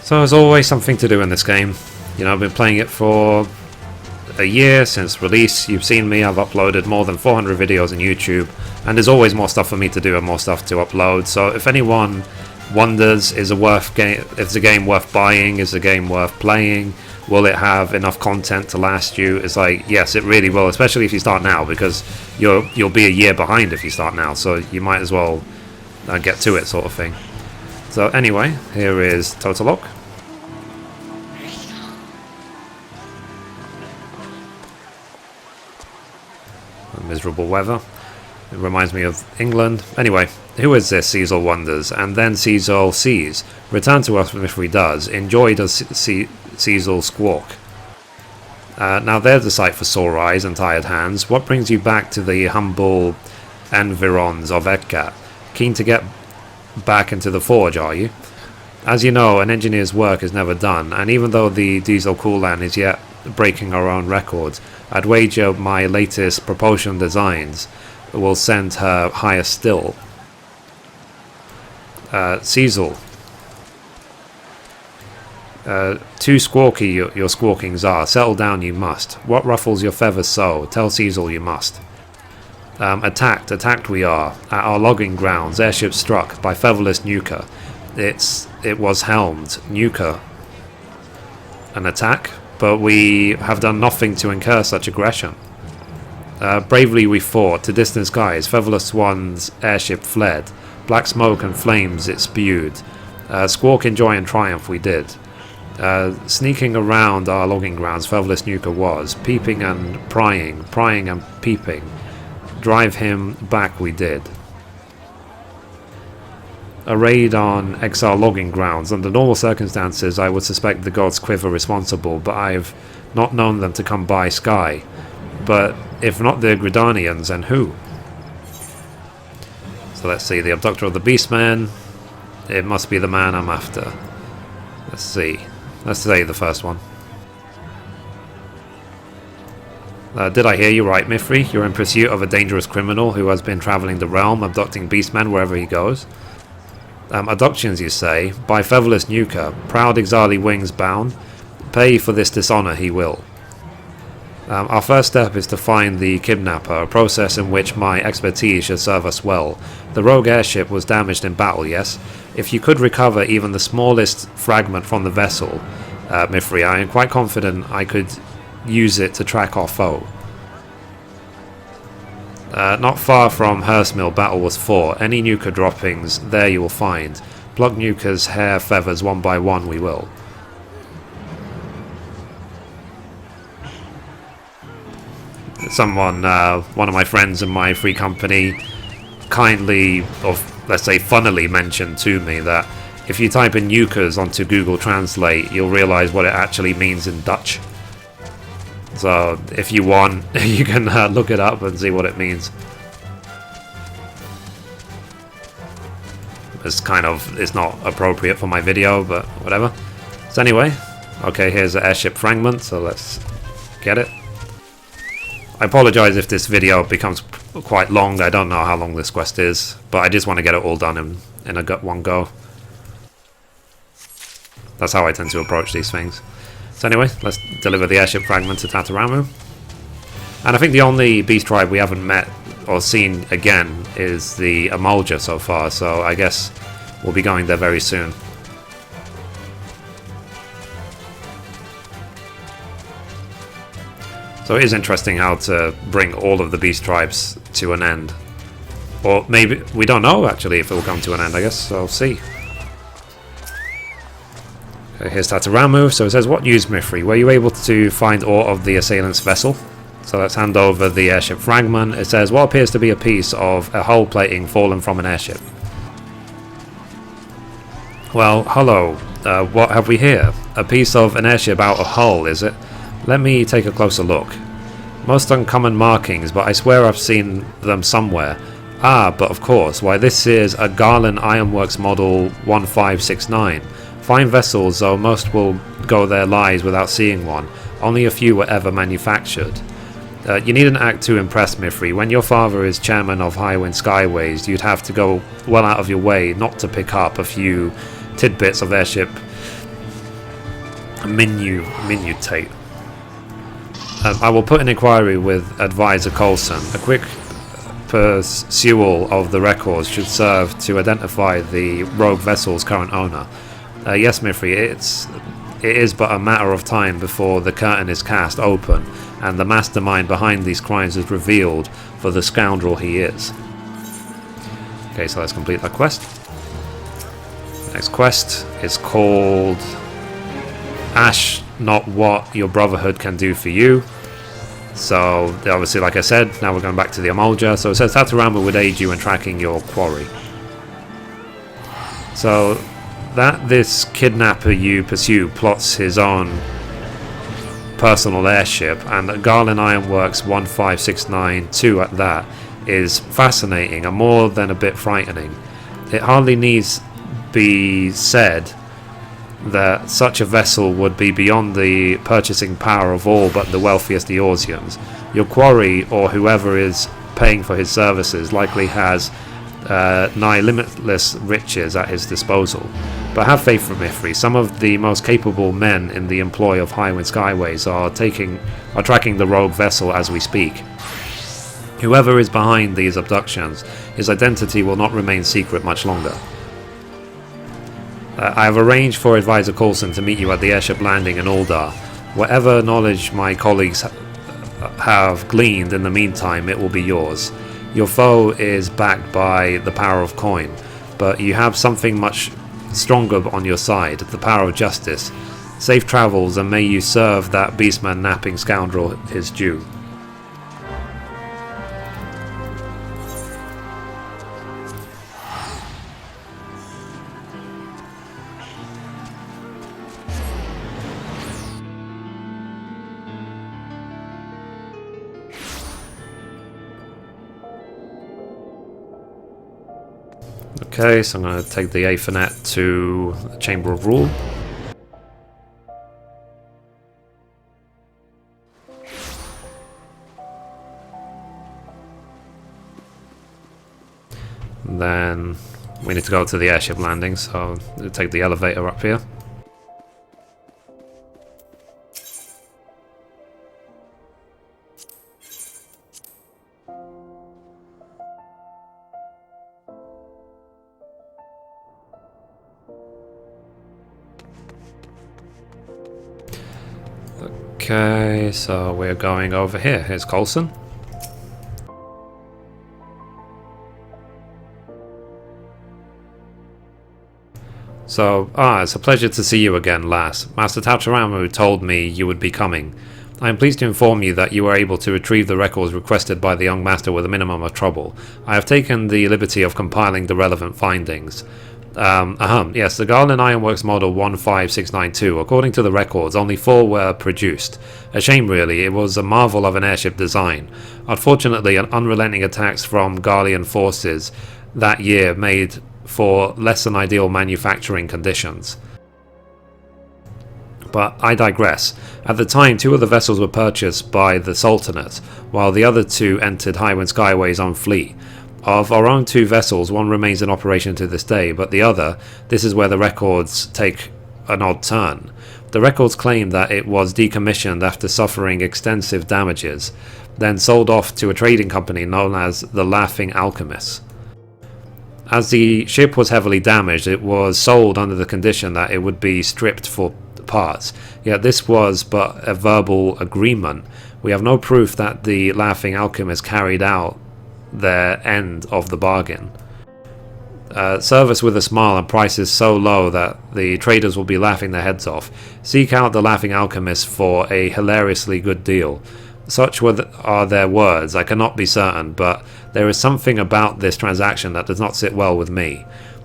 So there's always something to do in this game. You know, I've been playing it for a year since release. You've seen me, I've uploaded more than 400 videos on YouTube, and there's always more stuff for me to do and more stuff to upload. So if anyone wonders, is the game worth buying, is the game worth playing, will it have enough content to last you, it's like, yes, it really will, especially if you start now, because you'll be a year behind if you start now, so you might as well get to it, sort of thing. So anyway, here is Totolok. Miserable weather. It reminds me of England. Anyway, who is this Cecil wonders, and then Cecil sees. Return to us if he does. Enjoy does Cecil squawk. Now there's a sight for sore eyes and tired hands. What brings you back to the humble environs of Edgar? Keen to get back into the forge, are you? As you know, an engineer's work is never done, and even though the diesel coolant is yet breaking our own records, I'd wager my latest propulsion designs will send her higher still. Cecil. Too squawky your squawkings are. Settle down you must. What ruffles your feathers so? Tell Cecil you must. Attacked we are. At our logging grounds, airship struck by featherless nuker. It was helmed. Nuker. An attack? But we have done nothing to incur such aggression. Bravely we fought to distant skies. Featherless one's airship fled. Black smoke and flames it spewed. Squawk in joy and triumph we did. Sneaking around our logging grounds, featherless nuker was. Peeping and prying and peeping. Drive him back we did. A raid on Exile logging grounds. Under normal circumstances I would suspect the gods quiver responsible, but I've not known them to come by sky. But if not the Gridanians, then who? So let's see, the abductor of the Beastman. It must be the man I'm after. Let's see. Let's say the first one. Did I hear you right, Mithrie? You're in pursuit of a dangerous criminal who has been travelling the realm, abducting Beastmen wherever he goes. Abductions, you say, by featherless nuker, proud Ixali wings bound. Pay for this dishonour he will. Our first step is to find the kidnapper, a process in which my expertise should serve us well. The rogue airship was damaged in battle, yes? If you could recover even the smallest fragment from the vessel, Mithrie, I am quite confident I could use it to track our foe. Not far from Hurstmill battle was fought. Any nuker droppings there you will find. Pluck nuker's hair feathers one by one we will. Someone, one of my friends in my free company kindly, or let's say funnily, mentioned to me that if you type in nukers onto Google Translate, you'll realise what it actually means in Dutch. So if you want, you can look it up and see what it means. It's not appropriate for my video, but whatever. So anyway, okay, here's the airship fragment, so let's get it. I apologise if this video becomes quite long. I don't know how long this quest is, but I just want to get it all done in one go. That's how I tend to approach these things. So anyway, let's deliver the airship fragment to Tataramu. And I think the only beast tribe we haven't met or seen again is the Amal'jaa so far, so I guess we'll be going there very soon. So it is interesting how to bring all of the beast tribes to an end. Or maybe, we don't know actually if it will come to an end, I guess, so we'll see. Here's Tataramu. So it says, what news, Mithrie? Were you able to find aught of the assailant's vessel? So let's hand over the airship fragment. It says, what appears to be a piece of a hull plating fallen from an airship. Well, hello. What have we here? A piece of an airship out of hull, is it? Let me take a closer look. Most uncommon markings, but I swear I've seen them somewhere. Ah, but of course. Why, this is a Garland Ironworks model 1569. Fine vessels, though most will go their lives without seeing one. Only a few were ever manufactured. You needn't act too impressed, Mithrie. When your father is chairman of Highwind Skyways, you'd have to go well out of your way not to pick up a few tidbits of airship minutate. I will put an inquiry with Advisor Coulson. A quick perusal of the records should serve to identify the rogue vessel's current owner. Yes, Mithrie, it is but a matter of time before the curtain is cast open and the mastermind behind these crimes is revealed for the scoundrel he is. Okay, so let's complete that quest. Next quest is called Ash Not What Your Brotherhood Can Do For You. So, obviously, like I said, now we're going back to the Amal'jaa. So it says Tataramu would aid you in tracking your quarry. So, that this kidnapper you pursue plots his own personal airship, and Garland Ironworks 1569-2 at that, is fascinating and more than a bit frightening. It hardly needs be said that such a vessel would be beyond the purchasing power of all but the wealthiest Eorzeans. Your quarry, or whoever is paying for his services, likely has nigh limitless riches at his disposal. But have faith from Mithrie. Some of the most capable men in the employ of Highwind Skyways are tracking the rogue vessel as we speak. Whoever is behind these abductions, his identity will not remain secret much longer. I have arranged for Advisor Coulson to meet you at the airship landing in Uldar. Whatever knowledge my colleagues have gleaned in the meantime, it will be yours. Your foe is backed by the power of coin, but you have something much stronger on your side, the power of justice. Safe travels, and may you serve that beastman napping scoundrel his due. Okay, so I'm going to take the Aethernet to the Chamber of Rule. And then we need to go to the airship landing, so I'll take the elevator up here. Okay, so we're going over here. Here's Coulson. So, it's a pleasure to see you again, lass. Master Tautaramu told me you would be coming. I am pleased to inform you that you were able to retrieve the records requested by the young master with a minimum of trouble. I have taken the liberty of compiling the relevant findings. Yes, the Garland Ironworks model 15692. According to the records, only 4 were produced. A shame, really. It was a marvel of an airship design. Unfortunately, unrelenting attacks from Garlean forces that year made for less than ideal manufacturing conditions. But I digress. At the time, 2 of the vessels were purchased by the Sultanate, while the other 2 entered Highwind Skyways on fleet. Of our own 2 vessels, one remains in operation to this day, but the other, this is where the records take an odd turn. The records claim that it was decommissioned after suffering extensive damages, then sold off to a trading company known as the Laughing Alchemist. As the ship was heavily damaged, it was sold under the condition that it would be stripped for parts, yet this was but a verbal agreement. We have no proof that the Laughing Alchemist carried out their end of the bargain. Service with a smile and prices so low that the traders will be laughing their heads off. Seek out the Laughing Alchemist for a hilariously good deal. Such are their words. I cannot be certain, but there is something about this transaction that does not sit well with me.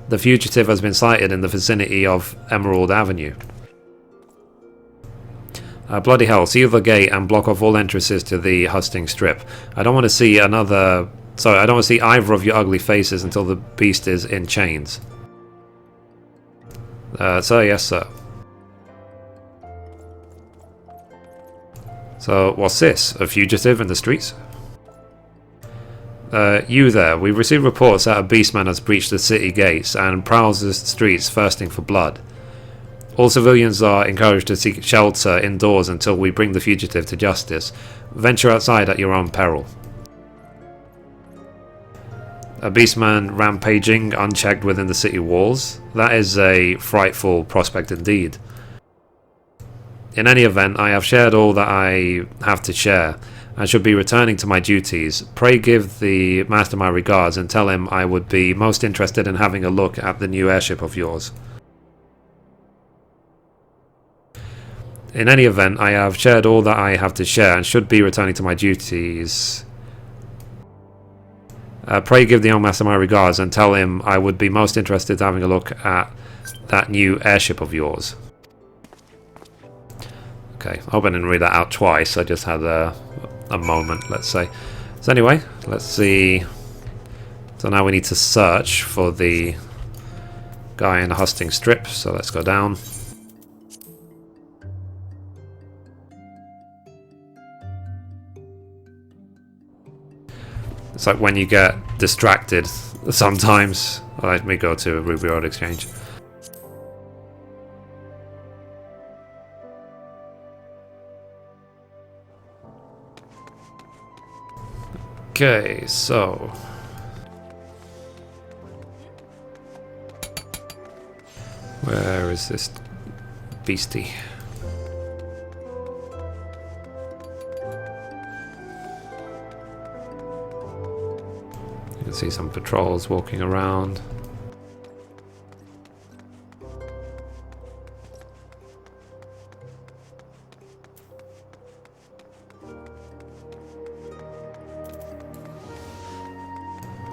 The fugitive has been sighted in the vicinity of Emerald Avenue. Bloody hell, seal the gate and block off all entrances to the Hustings Strip. I don't want to see either of your ugly faces until the beast is in chains. Sir, yes, sir. So, what's this? A fugitive in the streets? You there. We've received reports that a beastman has breached the city gates and prowls the streets thirsting for blood. All civilians are encouraged to seek shelter indoors until we bring the fugitive to justice. Venture outside at your own peril. A beastman rampaging unchecked within the city walls? That is a frightful prospect indeed. In any event, I have shared all that I have to share, and should be returning to my duties. Pray give the master my regards and tell him I would be most interested in having a look at the new airship of yours. In any event, I have shared all that I have to share and should be returning to my duties. Pray give the young master my regards and tell him I would be most interested in having a look at that new airship of yours. Okay, I hope I didn't read that out twice. I just had a moment, let's say. So anyway, let's see. So now we need to search for the guy in the Hustings Strip. So let's go down. It's like when you get distracted Sometimes. Let me go to Ruby Road Exchange. Okay, so where is this beastie? You can see some patrols walking around.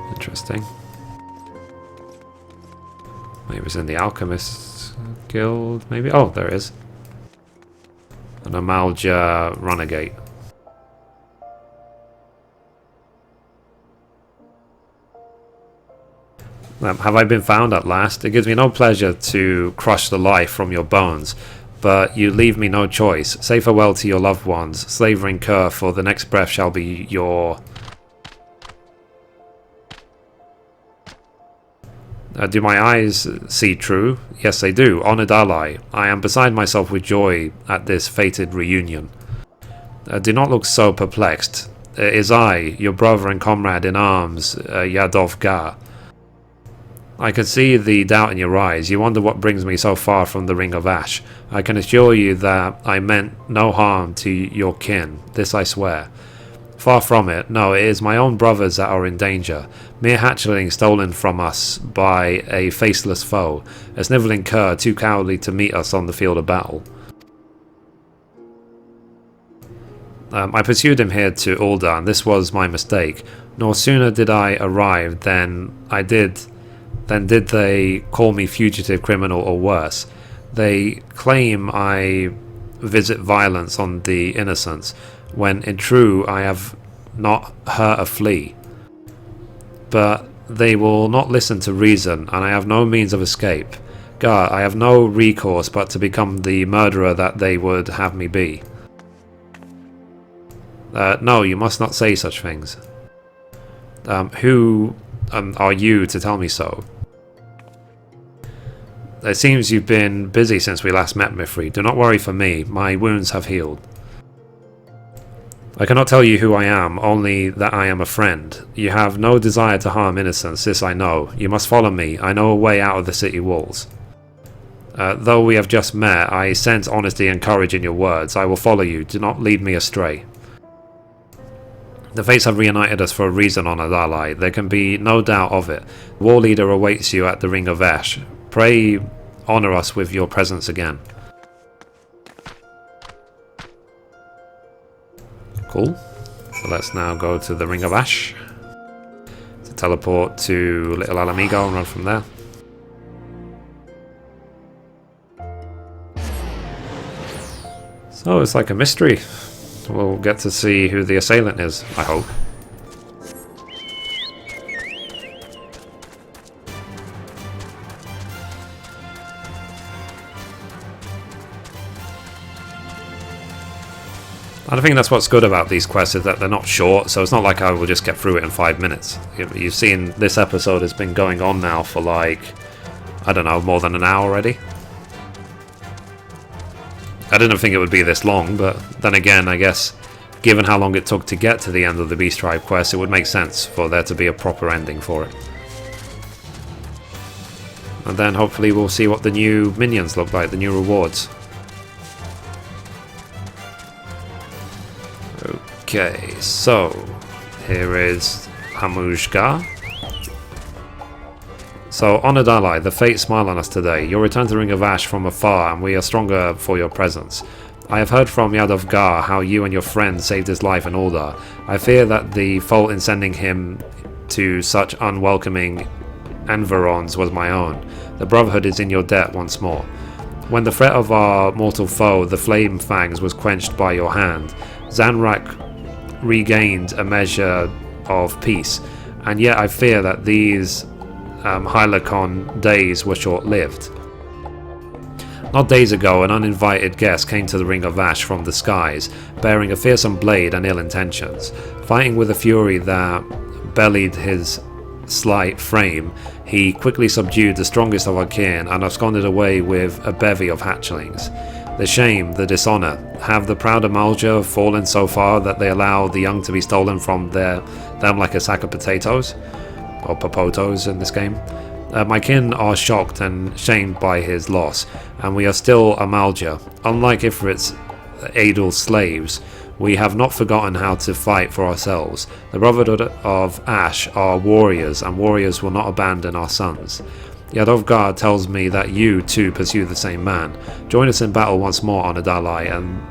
Interesting. Maybe it's in the Alchemist Guild, maybe? Oh, there it is. An Amal'jaa Renegade. Have I been found at last? It gives me no pleasure to crush the life from your bones, but you leave me no choice. Say farewell to your loved ones. Slavering cur, for the next breath shall be your... do my eyes see true? Yes, they do. Honoured ally, I am beside myself with joy at this fated reunion. Do not look so perplexed. It is I, your brother and comrade in arms, Yadov-Gar. I can see the doubt in your eyes. You wonder what brings me so far from the Ring of Ash. I can assure you that I meant no harm to your kin. This I swear. Far from it. No, it is my own brothers that are in danger. Mere hatchlings stolen from us by a faceless foe. A snivelling cur too cowardly to meet us on the field of battle. I pursued him here to Ul'dah, and this was my mistake. No sooner did I arrive than did they call me fugitive criminal or worse. They claim I visit violence on the innocents, when in true I have not hurt a flea. But they will not listen to reason, and I have no means of escape. God, I have no recourse but to become the murderer that they would have me be. No, you must not say such things. Who are you to tell me so? It seems you've been busy since we last met, Mithrie. Do not worry for me, my wounds have healed. I cannot tell you who I am, only that I am a friend. You have no desire to harm innocents, this I know. You must follow me, I know a way out of the city walls. Though we have just met, I sense honesty and courage in your words. I will follow you, do not lead me astray. The fates have reunited us for a reason, honoured ally. There can be no doubt of it. The war leader awaits you at the Ring of Ash. Pray honour us with your presence again. Cool. So let's now go to the Ring of Ash to teleport to Little Alamigo and run from there. So it's like a mystery. We'll get to see who the assailant is, I hope. I think that's what's good about these quests, is that they're not short, so it's not like I will just get through it in 5 minutes. You've seen this episode has been going on now for like, I don't know, more than an hour already. I didn't think it would be this long, but then again, I guess, given how long it took to get to the end of the Beast Tribe quest, it would make sense for there to be a proper ending for it. And then hopefully we'll see what the new minions look like, the new rewards. Okay, so here is Amal'jaa. So, honoured ally, the fates smile on us today. You return to the Ring of Ash from afar, and we are stronger for your presence. I have heard from Yadov-Gar how you and your friend saved his life in Ul'dah. I fear that the fault in sending him to such unwelcoming environs was my own. The Brotherhood is in your debt once more. When the threat of our mortal foe, the Flame Fangs, was quenched by your hand, Zanrak regained a measure of peace, and yet I fear that these Hylicon days were short-lived. Not days ago, an uninvited guest came to the Ring of Ash from the skies, bearing a fearsome blade and ill intentions, fighting with a fury that belied his slight frame, he quickly subdued the strongest of our kin and absconded away with a bevy of hatchlings. The shame, the dishonour, have the proud Amal'jaa fallen so far that they allow the young to be stolen from them like a sack of potatoes? Or popotos in this game. My kin are shocked and shamed by his loss, and we are still Amal'jaa. Unlike Ifrit's idle slaves, we have not forgotten how to fight for ourselves. The Brotherhood of Ash are warriors, and warriors will not abandon our sons. Yadovgar tells me that you too pursue the same man. Join us in battle once more on Adalai, and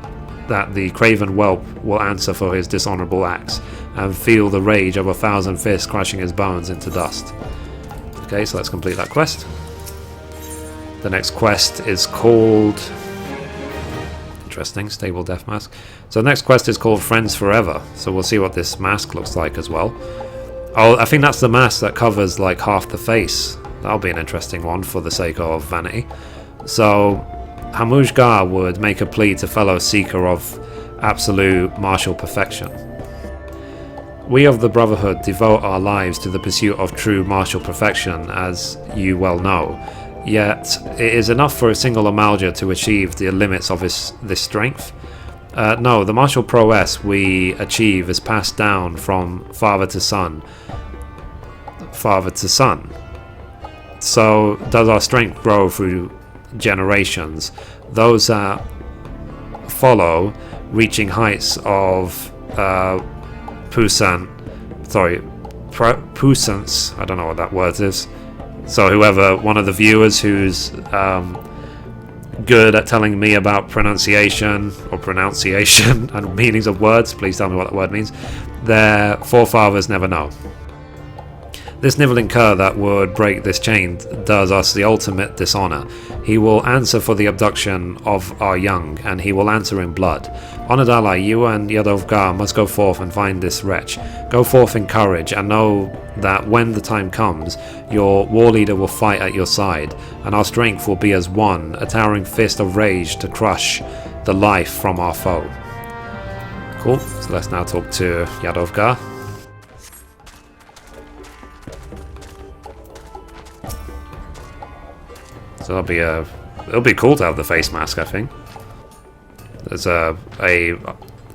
that the craven whelp will answer for his dishonourable acts, and feel the rage of 1,000 fists crushing his bones into dust. Okay, so let's complete that quest. The next quest is called... interesting, Sable Death Mask. So the next quest is called Friends Forever, so we'll see what this mask looks like as well. Oh, I think that's the mask that covers like half the face. That'll be an interesting one for the sake of vanity. So Amal'jaa would make a plea to fellow seeker of absolute martial perfection. We of the Brotherhood devote our lives to the pursuit of true martial perfection, as you well know. Yet it is enough for a single Amal'jaa to achieve the limits of this strength. No, the martial prowess we achieve is passed down from father to son. Father to son. So does our strength grow through generations. Those that follow, reaching heights of puissance, I don't know what that word is. So whoever, one of the viewers who's good at telling me about pronunciation and meanings of words, please tell me what that word means. Their forefathers never know. This nivelling cur that would break this chain does us the ultimate dishonour. He will answer for the abduction of our young, and he will answer in blood. On Adalai, you and Yadovgar must go forth and find this wretch. Go forth in courage, and know that when the time comes, your war leader will fight at your side, and our strength will be as one, a towering fist of rage to crush the life from our foe. Cool, so let's now talk to Yadovgar. So it'll be cool to have the face mask, I think. There's a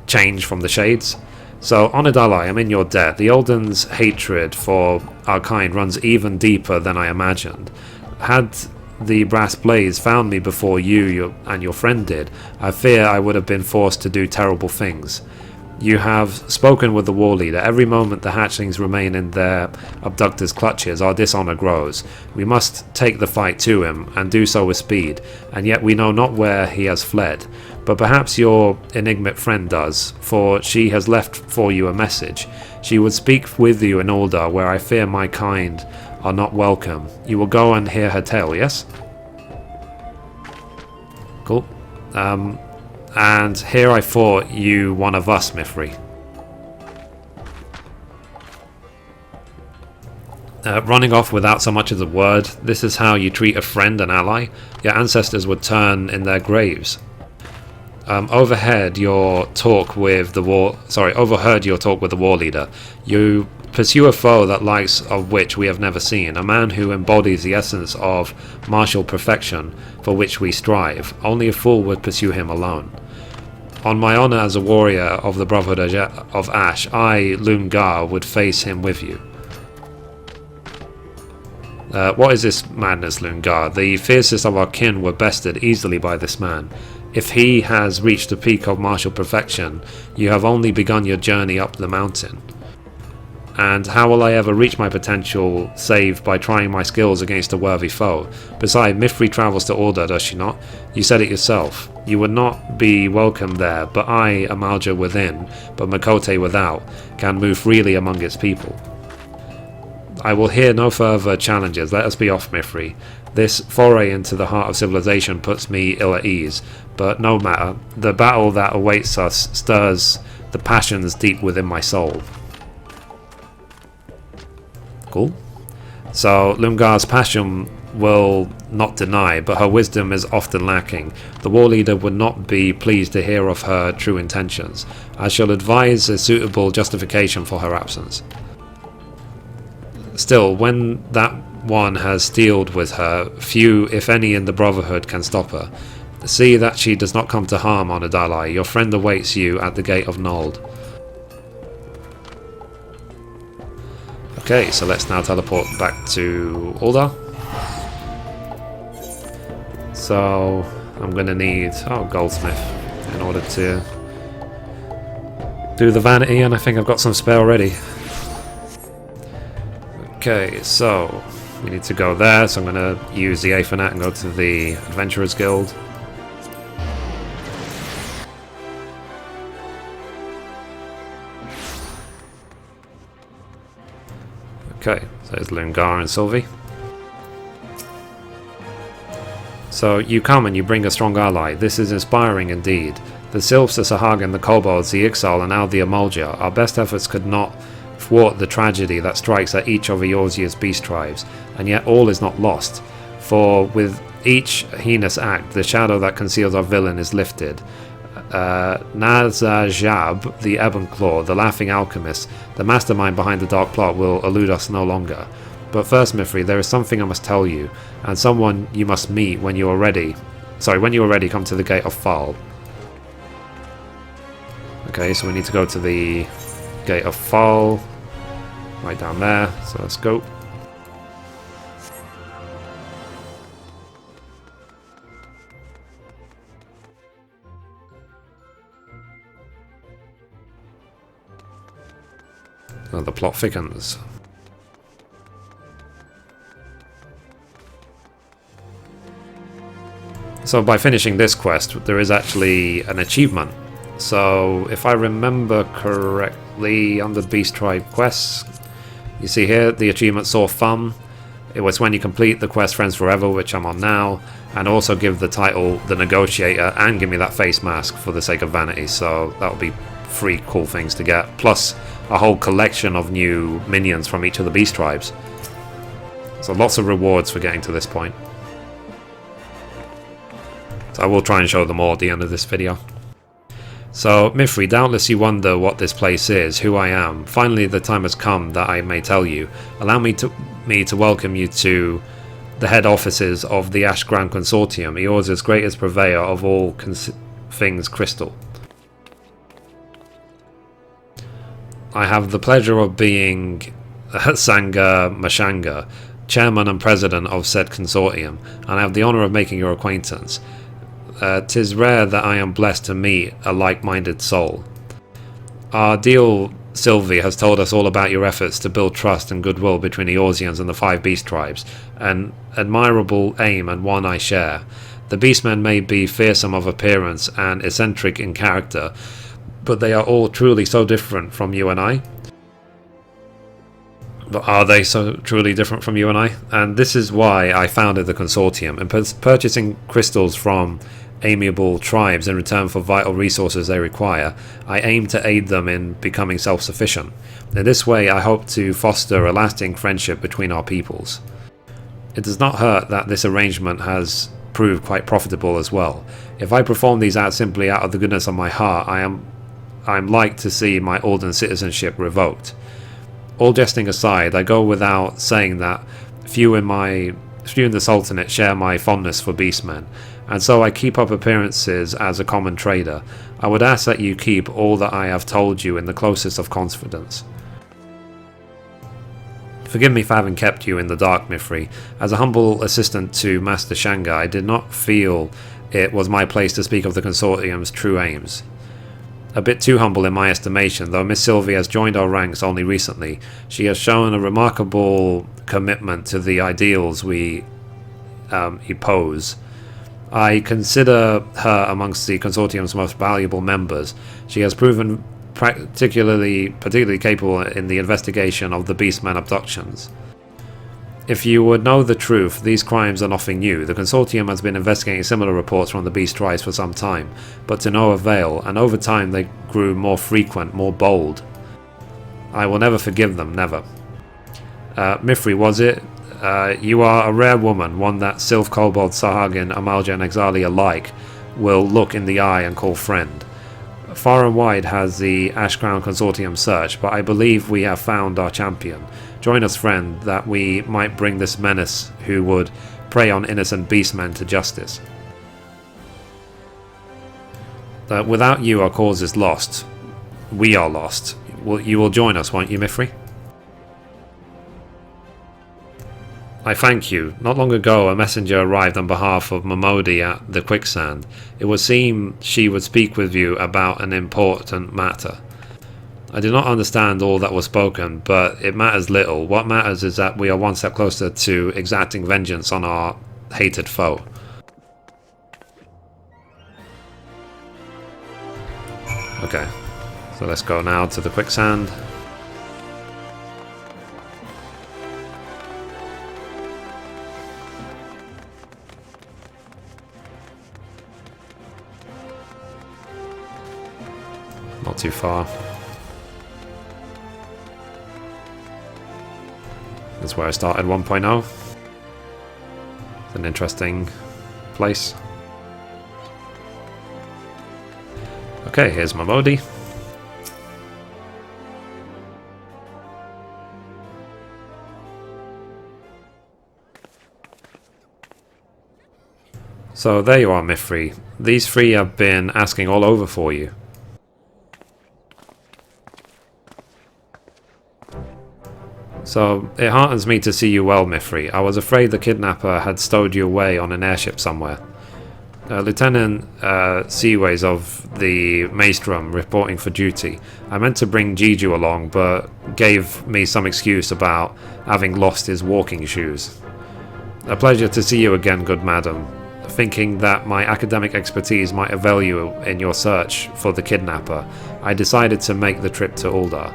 change from the shades. So, on Adalai, I'm in your debt. The Olden's hatred for our kind runs even deeper than I imagined. Had the Brass Blades found me before you and your friend did, I fear I would have been forced to do terrible things. You have spoken with the war leader. Every moment the hatchlings remain in their abductor's clutches, our dishonour grows. We must take the fight to him, and do so with speed, and yet we know not where he has fled. But perhaps your enigmatic friend does, for she has left for you a message. She would speak with you in Ul'dah, where I fear my kind are not welcome. You will go and hear her tale, yes? Cool. And here I thought you one of us, Mithrie. Running off without so much as a word, this is how you treat a friend and ally? Your ancestors would turn in their graves. Overheard your talk with the war leader. You pursue a foe that likes of which we have never seen, a man who embodies the essence of martial perfection for which we strive. Only a fool would pursue him alone. On my honour as a warrior of the Brotherhood of Ash, I, Lungar, would face him with you. What is this madness, Lungar? The fiercest of our kin were bested easily by this man. If he has reached the peak of martial perfection, you have only begun your journey up the mountain. And how will I ever reach my potential save by trying my skills against a worthy foe? Besides, Mithrie travels to Ul'dah, does she not? You said it yourself. You would not be welcome there, but I, Amal'jaa within, but Miqo'te without, can move freely among its people. I will hear no further challenges. Let us be off, Mithrie. This foray into the heart of civilization puts me ill at ease, but no matter. The battle that awaits us stirs the passions deep within my soul. Cool. So Lungar's passion will not deny, but her wisdom is often lacking. The war leader would not be pleased to hear of her true intentions. I shall advise a suitable justification for her absence. Still, when that one has steeled with her, few, if any, in the Brotherhood can stop her. See that she does not come to harm on Ixali. Your friend awaits you at the gate of Nold. Okay, so let's now teleport back to Ul'dah. So I'm going to need Goldsmith in order to do the vanity, and I think I've got some spare already. Okay, so we need to go there, so I'm going to use the Aethernet and go to the Adventurers Guild. Okay, so there's Lungar and Sylvie. So you come and you bring a strong ally. This is inspiring indeed. The Sylphs, the Sahagin, the Kobolds, the Ixali, and now the Amal'jaa. Our best efforts could not thwart the tragedy that strikes at each of Eorzea's beast tribes, and yet all is not lost. For with each heinous act, the shadow that conceals our villain is lifted. Nazajab, the Ebon Claw, the Laughing Alchemist, the mastermind behind the dark plot, will elude us no longer. But first, Mithrie, there is something I must tell you, and someone you must meet when you are ready. When you are ready, come to the gate of Fal. Okay, so we need to go to the gate of Fal, right down there. So let's go. Oh, the plot thickens. So by finishing this quest, there is actually an achievement. So if I remember correctly, under Beast Tribe quests, you see here the achievement Saw Thumb. It was when you complete the quest Friends Forever, which I'm on now, and also give the title The Negotiator and give me that face mask for the sake of vanity. So that would be 3 cool things to get, plus a whole collection of new minions from each of the beast tribes. So lots of rewards for getting to this point. So I will try and show them all at the end of this video. So Mithrie, doubtless you wonder what this place is, who I am. Finally the time has come that I may tell you. Allow me to welcome you to the head offices of the Ashgram Consortium, Eorzea's greatest purveyor of all things crystal. I have the pleasure of being Sanga Mashanga, chairman and president of said consortium, and I have the honour of making your acquaintance. 'Tis rare that I am blessed to meet a like-minded soul. Our deal, Sylvie, has told us all about your efforts to build trust and goodwill between Eorzeans and the 5 beast tribes, an admirable aim and one I share. The beastmen may be fearsome of appearance and eccentric in character, but they are all truly so different from you and I. But are they so truly different from you and I? And this is why I founded the consortium. In purchasing crystals from amiable tribes in return for vital resources they require, I aim to aid them in becoming self-sufficient. In this way I hope to foster a lasting friendship between our peoples. It does not hurt that this arrangement has proved quite profitable as well. If I perform these acts simply out of the goodness of my heart, I'm like to see my Alden citizenship revoked. All jesting aside, I go without saying that few in the Sultanate share my fondness for beastmen, and so I keep up appearances as a common trader. I would ask that you keep all that I have told you in the closest of confidence. Forgive me for having kept you in the dark, Mithrie. As a humble assistant to Master Shanga, I did not feel it was my place to speak of the consortium's true aims. A bit too humble in my estimation, though Miss Sylvie has joined our ranks only recently. She has shown a remarkable commitment to the ideals we oppose. I consider her amongst the consortium's most valuable members. She has proven particularly capable in the investigation of the Beastman abductions. If you would know the truth, these crimes are nothing new. The consortium has been investigating similar reports from the beast tribes for some time, but to no avail, and over time they grew more frequent, more bold. I will never forgive them, never. Mithrie, was it? You are a rare woman, one that Sylph, Kobolds, Sahagin, Amal'jaa and Ixali alike will look in the eye and call friend. Far and wide has the Ash Crown Consortium searched, but I believe we have found our champion. Join us, friend, that we might bring this menace who would prey on innocent beastmen to justice. Without you, our cause is lost. We are lost. You will join us, won't you, Mithrie? I thank you. Not long ago, a messenger arrived on behalf of Mamodi at the quicksand. It would seem she would speak with you about an important matter. I do not understand all that was spoken, but it matters little. What matters is that we are one step closer to exacting vengeance on our hated foe. Okay, so let's go now to the quicksand. Not too far. That's where I started 1.0. It's an interesting place. Okay, here's my Modi. So there you are, Mithrie. These three have been asking all over for you. So, it heartens me to see you well, Mithrie. I was afraid the kidnapper had stowed you away on an airship somewhere. Lieutenant Seaways of the Maelstrom reporting for duty. I meant to bring Jiju along, but gave me some excuse about having lost his walking shoes. A pleasure to see you again, good madam. Thinking that my academic expertise might avail you in your search for the kidnapper, I decided to make the trip to Uldar.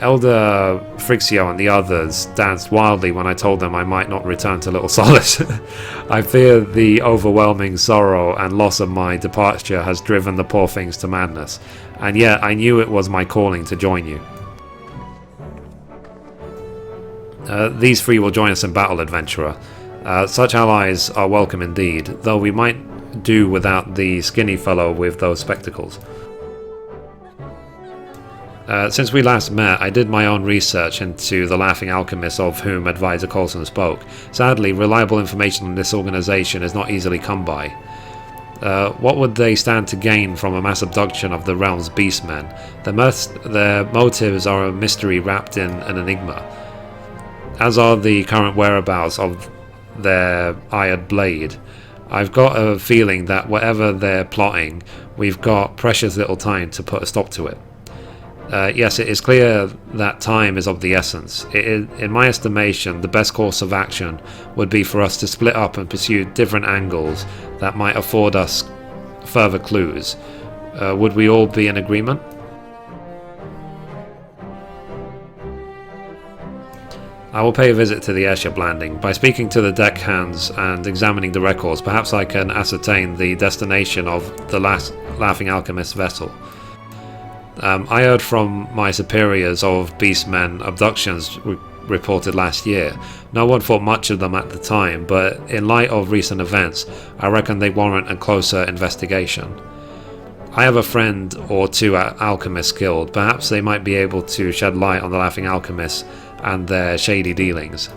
Elder Frixio and the others danced wildly when I told them I might not return to Little Solace. I fear the overwhelming sorrow and loss of my departure has driven the poor things to madness, and yet I knew it was my calling to join you. These three will join us in battle, adventurer. Such allies are welcome indeed, though we might do without the skinny fellow with those spectacles. Since we last met, I did my own research into the Laughing Alchemist of whom Advisor Coulson spoke. Sadly, reliable information on this organization is not easily come by. What would they stand to gain from a mass abduction of the realm's beastmen? Their motives are a mystery wrapped in an enigma, as are the current whereabouts of their Iron Blade. I've got a feeling that whatever they're plotting, we've got precious little time to put a stop to it. Yes, it is clear that time is of the essence. In my estimation, the best course of action would be for us to split up and pursue different angles that might afford us further clues. Would we all be in agreement? I will pay a visit to the airship landing. By speaking to the deckhands and examining the records, perhaps I can ascertain the destination of the Laughing Alchemist vessel. I heard from my superiors of beastmen abductions reported last year. No one thought much of them at the time, but in light of recent events, I reckon they warrant a closer investigation. I have a friend or two at Alchemist Guild. Perhaps they might be able to shed light on the Laughing Alchemists and their shady dealings.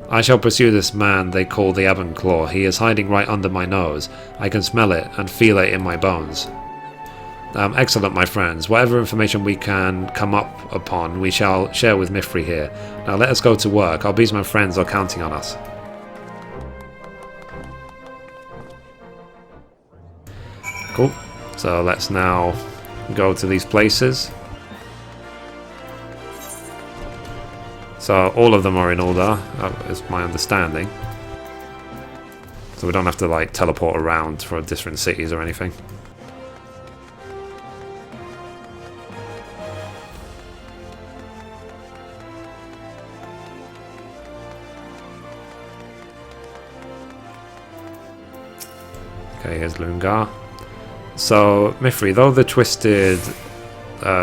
I shall pursue this man they call the Ebon-Claw. He is hiding right under my nose. I can smell it and feel it in my bones. Excellent, my friends. Whatever information we can come up upon, we shall share with Mithrie here. Now let us go to work. Our beastmen friends are counting on us. Cool. So let's now go to these places. So all of them are in Uldar, is my understanding. So we don't have to like teleport around for different cities or anything. Okay, here's Lungar. So, Mithrie, though the twisted,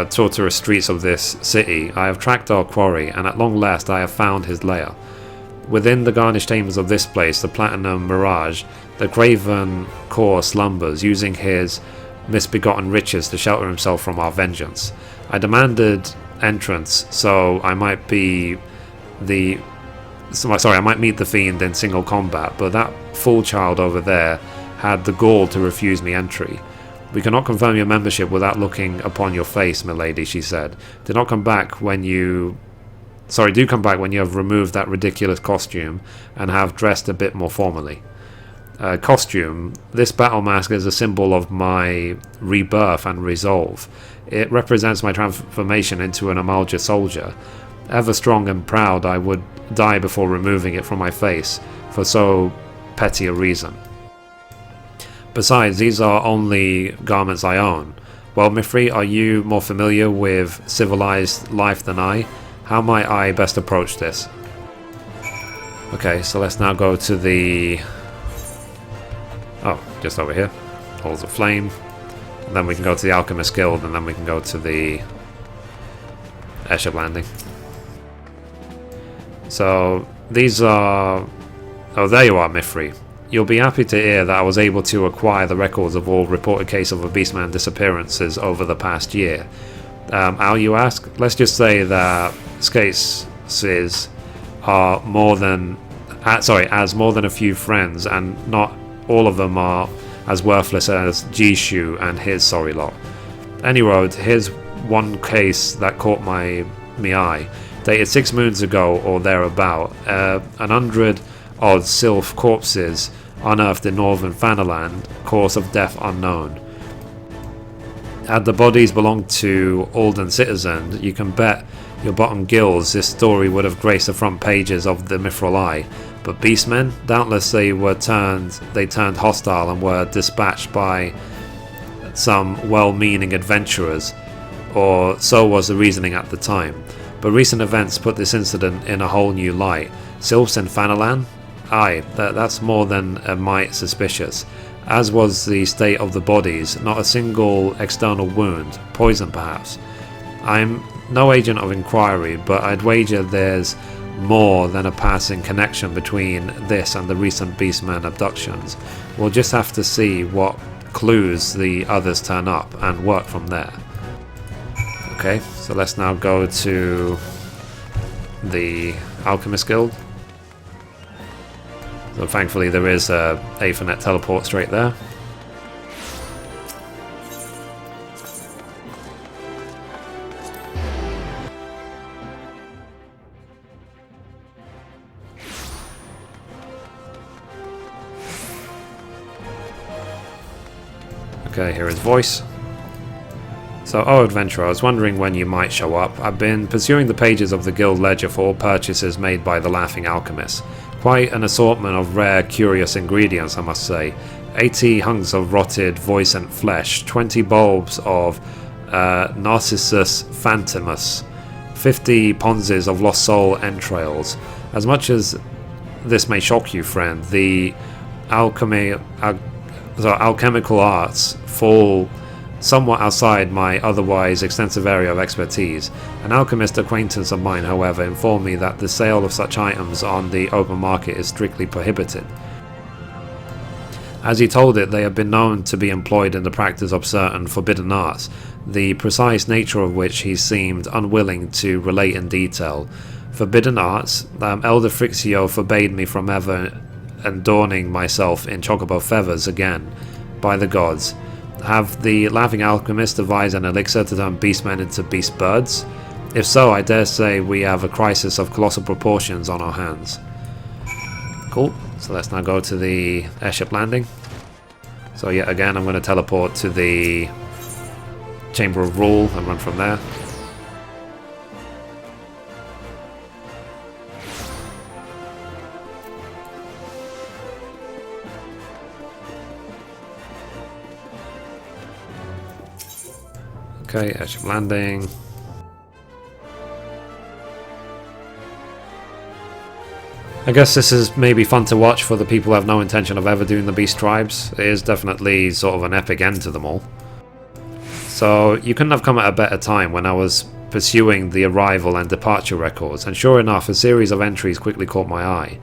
tortuous streets of this city, I have tracked our quarry, and at long last I have found his lair. Within the garnished chambers of this place, the Platinum Mirage, the craven core slumbers, using his misbegotten riches to shelter himself from our vengeance. I demanded entrance, so I might meet the fiend in single combat, but that fool child over there had the gall to refuse me entry. We cannot confirm your membership without looking upon your face, milady, she said. Do come back when you have removed that ridiculous costume and have dressed a bit more formally. Costume. This battle mask is a symbol of my rebirth and resolve. It represents my transformation into an Amal'jaa soldier. Ever strong and proud, I would die before removing it from my face, for so petty a reason. Besides, these are only garments I own. Well, Mithrie, are you more familiar with civilized life than I? How might I best approach this? Okay, so let's now go to the... oh, just over here. Halls of Flame. And then we can go to the Alchemist Guild, and then we can go to the airship landing. So, these are... oh, there you are, Mithrie. You'll be happy to hear that I was able to acquire the records of all reported cases of Beastman disappearances over the past year. How, you ask? Let's just say that cases are more than a few friends, and not all of them are as worthless as Jishu and his sorry lot. Anyway, here's one case that caught my eye. Dated 6 moons ago or thereabout, 100 odd Sylph corpses unearthed in northern Fanaland, cause of death unknown. Had the bodies belonged to Alden citizens, you can bet your bottom gills this story would have graced the front pages of the Mithril Eye. But beastmen, doubtless they turned hostile and were dispatched by some well-meaning adventurers, or so was the reasoning at the time. But recent events put this incident in a whole new light. Sylphs in Fanaland? Aye, that's more than a mite suspicious, as was the state of the bodies, not a single external wound, poison perhaps. I'm no agent of inquiry, but I'd wager there's more than a passing connection between this and the recent Beastman abductions. We'll just have to see what clues the others turn up and work from there. Okay, so let's now go to the Alchemist Guild. So thankfully there is a Aethernet teleport straight there. Okay, here is voice. So, oh adventurer, I was wondering when you might show up. I've been pursuing the pages of the guild ledger for all purchases made by the Laughing Alchemist. Quite an assortment of rare, curious ingredients, I must say. 80 hunks of rotted voicent flesh, 20 bulbs of Narcissus phantomus, 50 ponzes of lost soul entrails. As much as this may shock you, friend, the alchemical arts fall somewhat outside my otherwise extensive area of expertise. An alchemist acquaintance of mine, however, informed me that the sale of such items on the open market is strictly prohibited. As he told it, they have been known to be employed in the practice of certain forbidden arts, the precise nature of which he seemed unwilling to relate in detail. Forbidden arts? Elder Frixio forbade me from ever adorning myself in chocobo feathers again. By the gods. Have the Laughing Alchemist devised an elixir to turn beastmen into beast birds? If so, I dare say we have a crisis of colossal proportions on our hands. Cool, so let's now go to the airship landing. So yet again I'm going to teleport to the Chamber of Rule and run from there. Okay, airship landing. I guess this is maybe fun to watch for the people who have no intention of ever doing the Beast Tribes. It is definitely sort of an epic end to them all. So you couldn't have come at a better time when I was pursuing the arrival and departure records, and sure enough a series of entries quickly caught my eye.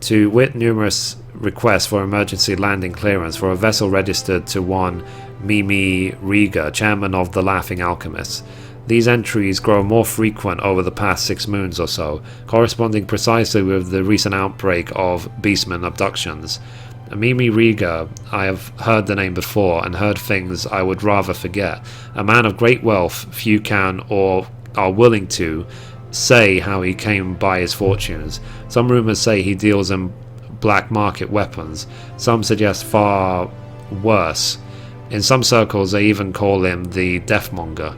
To wit numerous requests for emergency landing clearance for a vessel registered to one Mimi Riga, chairman of the Laughing Alchemists. These entries grow more frequent over the past 6 moons or so, corresponding precisely with the recent outbreak of beastmen abductions. Mimi Riga, I have heard the name before and heard things I would rather forget. A man of great wealth, few can or are willing to say how he came by his fortunes. Some rumours say he deals in black market weapons. Some suggest far worse. In some circles they even call him the Deathmonger.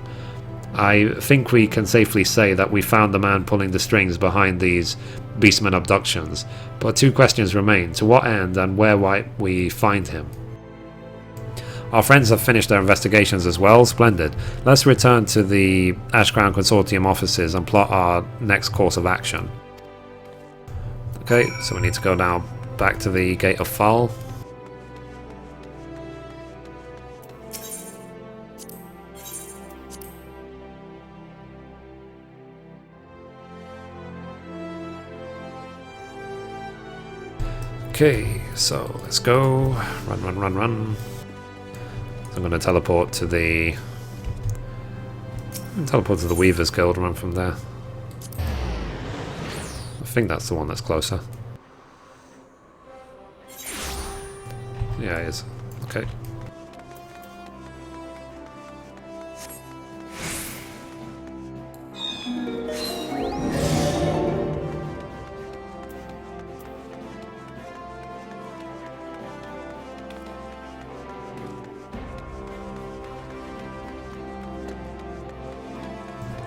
I think we can safely say that we found the man pulling the strings behind these beastmen abductions, but 2 questions remain: to what end and where might we find him? Our friends have finished their investigations as well. Splendid. Let's return to the Ash Crown Consortium offices and plot our next course of action. Okay, so we need to go now back to the Gate of Fall. Okay, so let's go. Run, run, run, run. I'm going to teleport to the Weavers Guild and run from there. I think that's the one that's closer. Yeah, it is. Okay.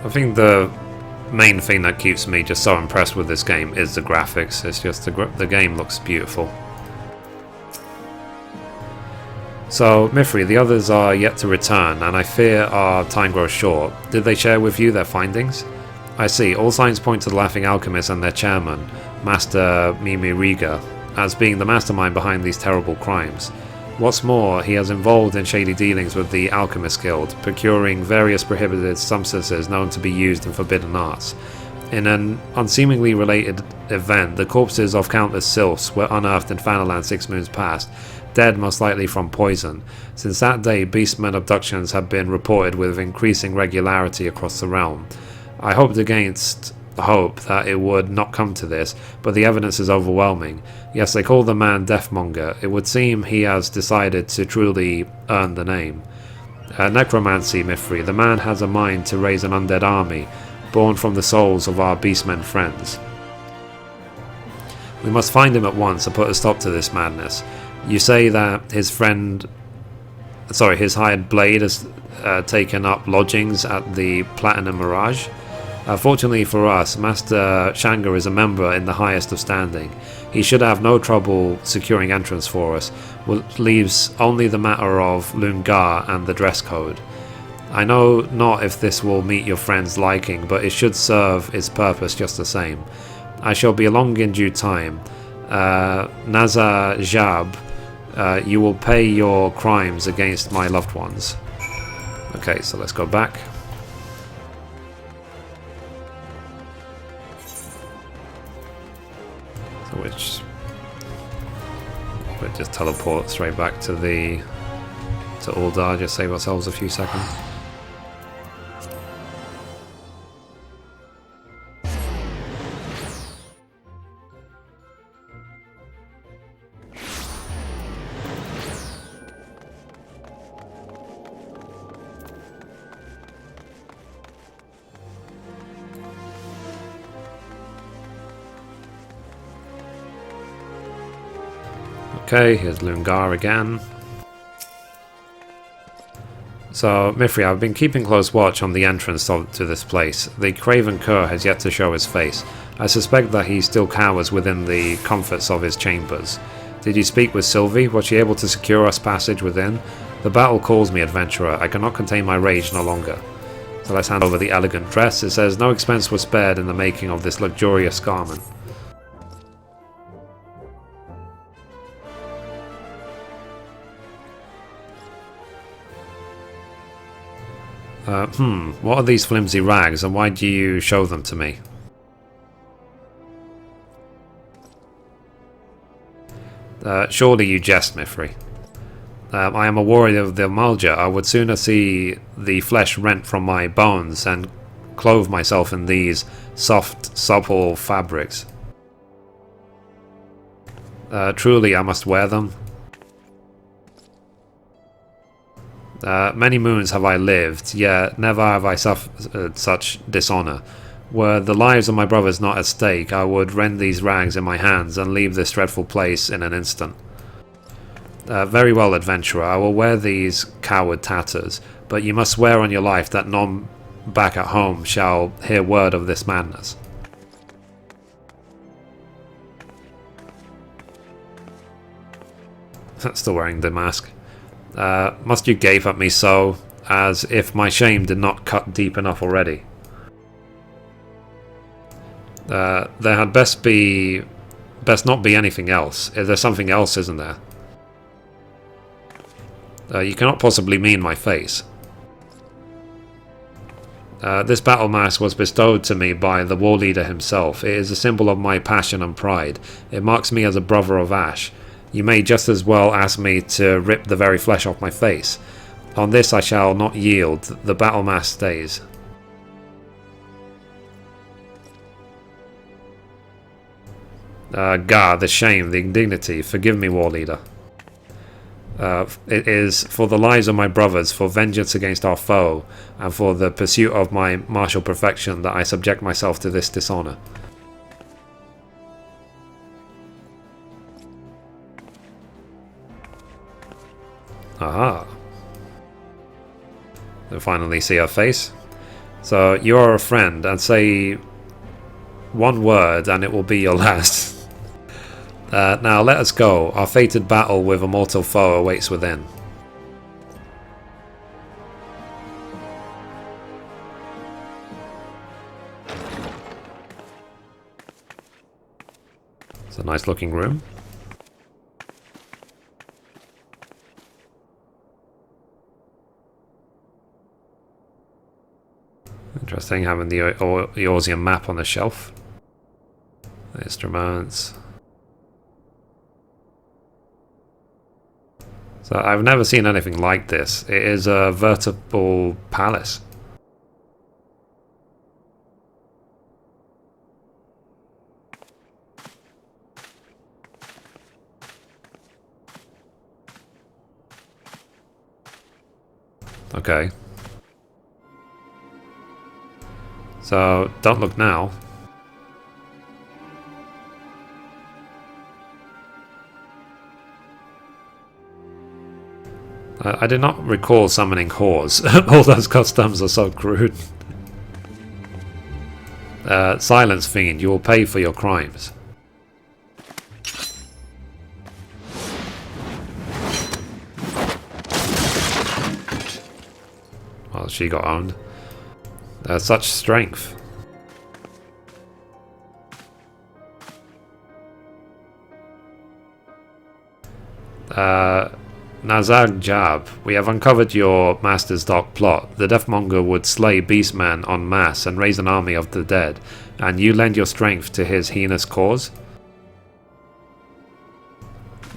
I think the main thing that keeps me just so impressed with this game is the graphics. It's just the game looks beautiful. So, Mithrie, the others are yet to return, and I fear our time grows short. Did they share with you their findings? I see. All signs point to the Laughing Alchemists and their chairman, Master Mimi Riga, as being the mastermind behind these terrible crimes. What's more, he is involved in shady dealings with the Alchemist Guild, procuring various prohibited substances known to be used in forbidden arts. In an unseemingly related event, the corpses of countless Sylphs were unearthed in Fanaland 6 moons past, dead most likely from poison. Since that day, beastmen abductions have been reported with increasing regularity across the realm. I hoped against hope that it would not come to this, but the evidence is overwhelming. Yes, they call the man Deathmonger. It would seem he has decided to truly earn the name. Necromancy, Mithrie. The man has a mind to raise an undead army, born from the souls of our beastmen friends. We must find him at once and put a stop to this madness. You say that his hired blade has taken up lodgings at the Platinum Mirage? Fortunately for us, Master Shanga is a member in the highest of standing. He should have no trouble securing entrance for us, which leaves only the matter of Lungar and the dress code. I know not if this will meet your friend's liking, but it should serve its purpose just the same. I shall be along in due time. Nazajab, you will pay your crimes against my loved ones. Okay, so let's go back. Which we'll just teleport straight back to Uldar, just save ourselves a few seconds. Okay, here's Lungar again. So, Mithrie, I've been keeping close watch on the entrance to this place. The Craven Cur has yet to show his face. I suspect that he still cowers within the comforts of his chambers. Did you speak with Sylvie? Was she able to secure us passage within? The battle calls me, adventurer. I cannot contain my rage no longer. So let's hand over the elegant dress. It says no expense was spared in the making of this luxurious garment. What are these flimsy rags and why do you show them to me? Surely you jest, Mithrie. I am a warrior of the Amal'jaa. I would sooner see the flesh rent from my bones and clothe myself in these soft, supple fabrics. Truly, I must wear them. Many moons have I lived, yet never have I suffered such dishonour. Were the lives of my brothers not at stake, I would rend these rags in my hands and leave this dreadful place in an instant. Very well, adventurer, I will wear these coward tatters, but you must swear on your life that none back at home shall hear word of this madness. Still wearing the mask. Must you gape at me so, as if my shame did not cut deep enough already? There had best not be anything else. If there's something else, isn't there? You cannot possibly mean my face. This battle mask was bestowed to me by the war leader himself. It is a symbol of my passion and pride. It marks me as a brother of Ash. You may just as well ask me to rip the very flesh off my face. On this I shall not yield. The battle mask stays. Gah, the shame, the indignity. Forgive me, war leader. It is for the lives of my brothers, for vengeance against our foe, and for the pursuit of my martial perfection that I subject myself to this dishonour. Aha. We'll finally see her face. So, you are a friend, and say one word and it will be your last. Now let us go. Our fated battle with a mortal foe awaits within. It's a nice looking room. Interesting having the Eorzean map on the shelf. Instruments. So I've never seen anything like this. It is a vertebral palace. Okay. So don't look now. I did not recall summoning whores. All those customs are so crude. Silence, fiend. You will pay for your crimes. Well, she got owned. Such strength. Nazag-Jab, we have uncovered your master's dark plot. The Deathmonger would slay beastmen en masse and raise an army of the dead, and you lend your strength to his heinous cause?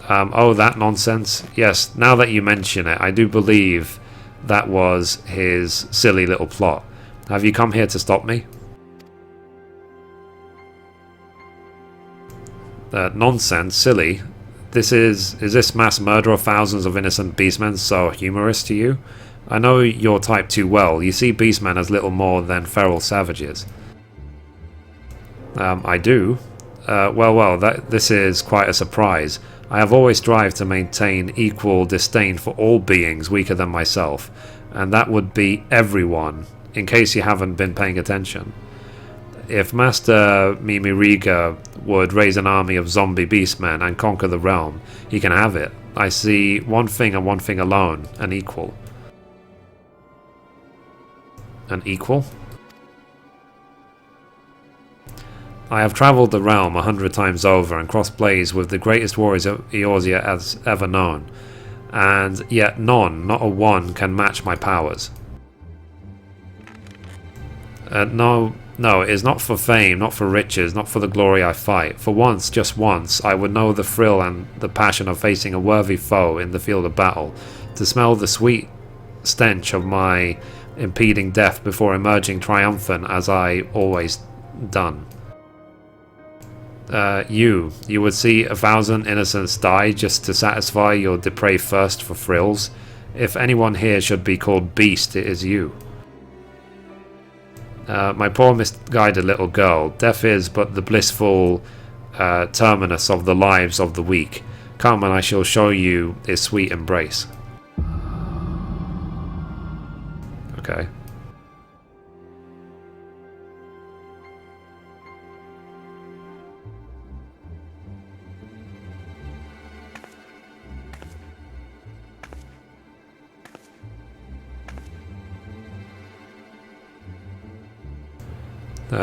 Oh, that nonsense? Yes, now that you mention it, I do believe that was his silly little plot. Have you come here to stop me? Nonsense, silly. Is this mass murder of thousands of innocent beastmen so humorous to you? I know your type too well. You see beastmen as little more than feral savages. I do. This is quite a surprise. I have always strived to maintain equal disdain for all beings weaker than myself, and that would be everyone, in case you haven't been paying attention. If Master Mimiriga would raise an army of zombie beastmen and conquer the realm, he can have it. I see one thing and one thing alone, an equal. An equal? I have travelled the realm 100 times over and crossed blades with the greatest warriors Eorzea has ever known, and yet none, not a one, can match my powers. No, No, it is not for fame, not for riches, not for the glory I fight. For once, just once, I would know the thrill and the passion of facing a worthy foe in the field of battle, to smell the sweet stench of my impeding death before emerging triumphant as I always done. You would see 1,000 innocents die just to satisfy your depraved thirst for thrills. If anyone here should be called beast, it is you. My poor misguided little girl, death is but the blissful terminus of the lives of the weak. Come and I shall show you its sweet embrace. Okay.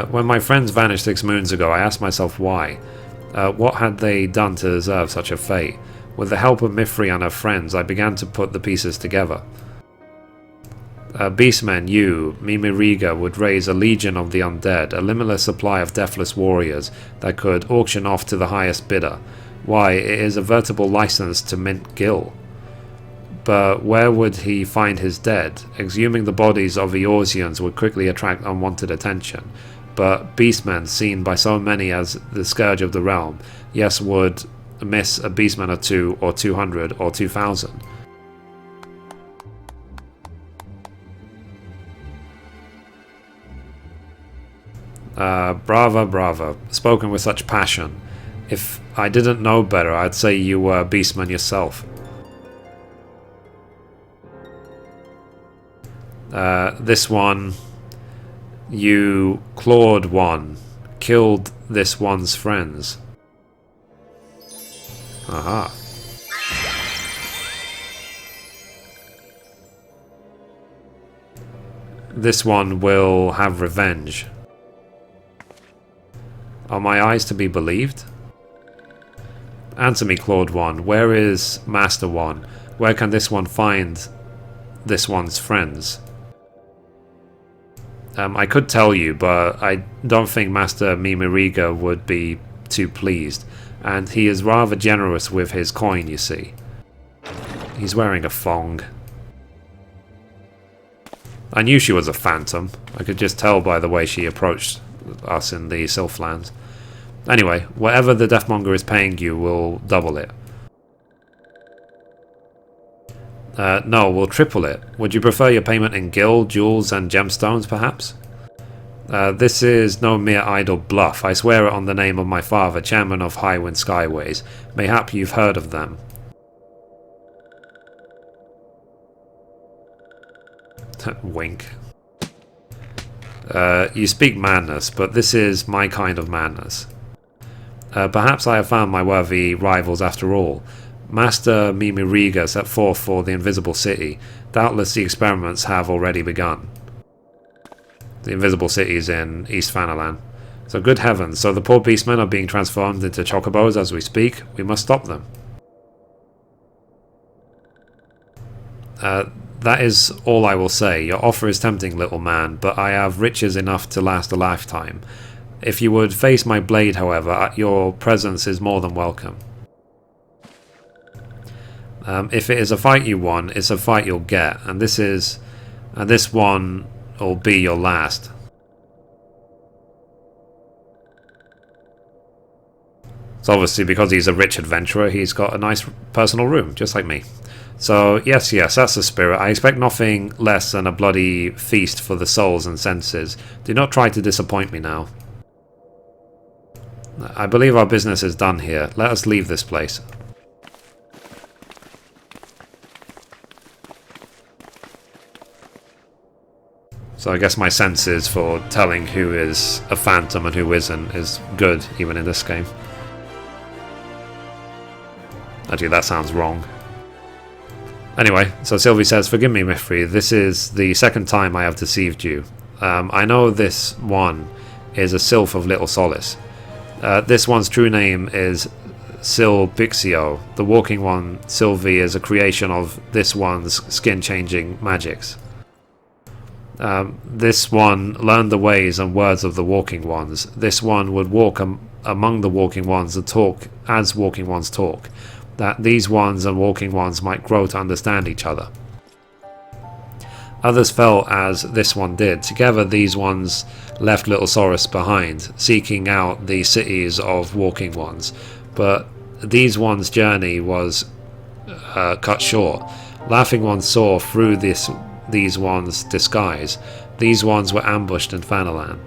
When my friends vanished 6 moons ago, I asked myself why. What had they done to deserve such a fate? With the help of Mithrie and her friends, I began to put the pieces together. Beastmen, you, Mimiriga, would raise a legion of the undead, a limitless supply of deathless warriors that could auction off to the highest bidder. Why, it is a veritable license to mint gil. But where would he find his dead? Exhuming the bodies of Eorzeans would quickly attract unwanted attention. But beastmen, seen by so many as the scourge of the realm, yes, would miss a beastman or 2, or 200, or 2,000. Brava, brava. Spoken with such passion. If I didn't know better, I'd say you were a beastman yourself. This one, you clawed one, killed this one's friends. Aha. This one will have revenge. Are my eyes to be believed? Answer me, Claude One. Where is Master One? Where can this one find this one's friends? I could tell you, but I don't think Master Mimiriga would be too pleased. And he is rather generous with his coin, you see. He's wearing a thong. I knew she was a phantom. I could just tell by the way she approached us in the Sylphlands. Anyway, whatever the Deathmonger is paying you, we'll double it. No, we'll triple it. Would you prefer your payment in gil, jewels, and gemstones, perhaps? This is no mere idle bluff. I swear it on the name of my father, chairman of Highwind Skyways. Mayhap you've heard of them. Wink. You speak madness, but this is my kind of madness. Perhaps I have found my worthy rivals after all. Master Mimiriga set forth for the Invisible City. Doubtless the experiments have already begun. The Invisible City is in East Fanalan. So good heavens, so the poor beastmen are being transformed into chocobos as we speak. We must stop them. That is all I will say. Your offer is tempting, little man, but I have riches enough to last a lifetime. If you would face my blade, however, your presence is more than welcome. If it is a fight you want, it's a fight you'll get, and this one will be your last. So obviously, because he's a rich adventurer, he's got a nice personal room, just like me. So yes, that's the spirit. I expect nothing less than a bloody feast for the souls and senses. Do not try to disappoint me now. I believe our business is done here. Let us leave this place. So I guess my senses for telling who is a phantom and who isn't is good, even in this game. Actually, that sounds wrong. Anyway, so Sylvie says, "Forgive me, Mithrie, this is the second time I have deceived you. I know this one is a Sylph of little solace. This one's true name is Sylphs. The walking one, Sylvie, is a creation of this one's skin-changing magics. This one learned the ways and words of the Walking Ones. This one would walk among the Walking Ones and talk as Walking Ones talk, that these ones and Walking Ones might grow to understand each other. Others felt as this one did. Together these ones left Little Saurus behind, seeking out the cities of Walking Ones, but these ones' journey was cut short. Laughing Ones saw through these ones' disguise. These ones were ambushed in Fanalan.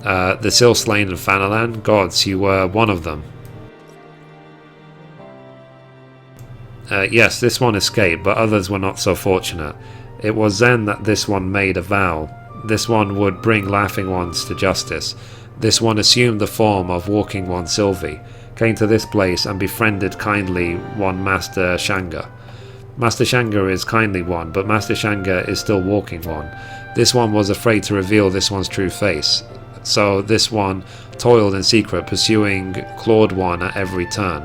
The Sylphs slain in Fanalan? Gods, you were one of them. Yes, this one escaped, but others were not so fortunate. It was then that this one made a vow. This one would bring Laughing Ones to justice. This one assumed the form of Walking One Sylvie, came to this place and befriended kindly one Master Shanga. Master Shanga is kindly one, but Master Shanga is still Walking One. This one was afraid to reveal this one's true face, so this one toiled in secret, pursuing Clawed One at every turn.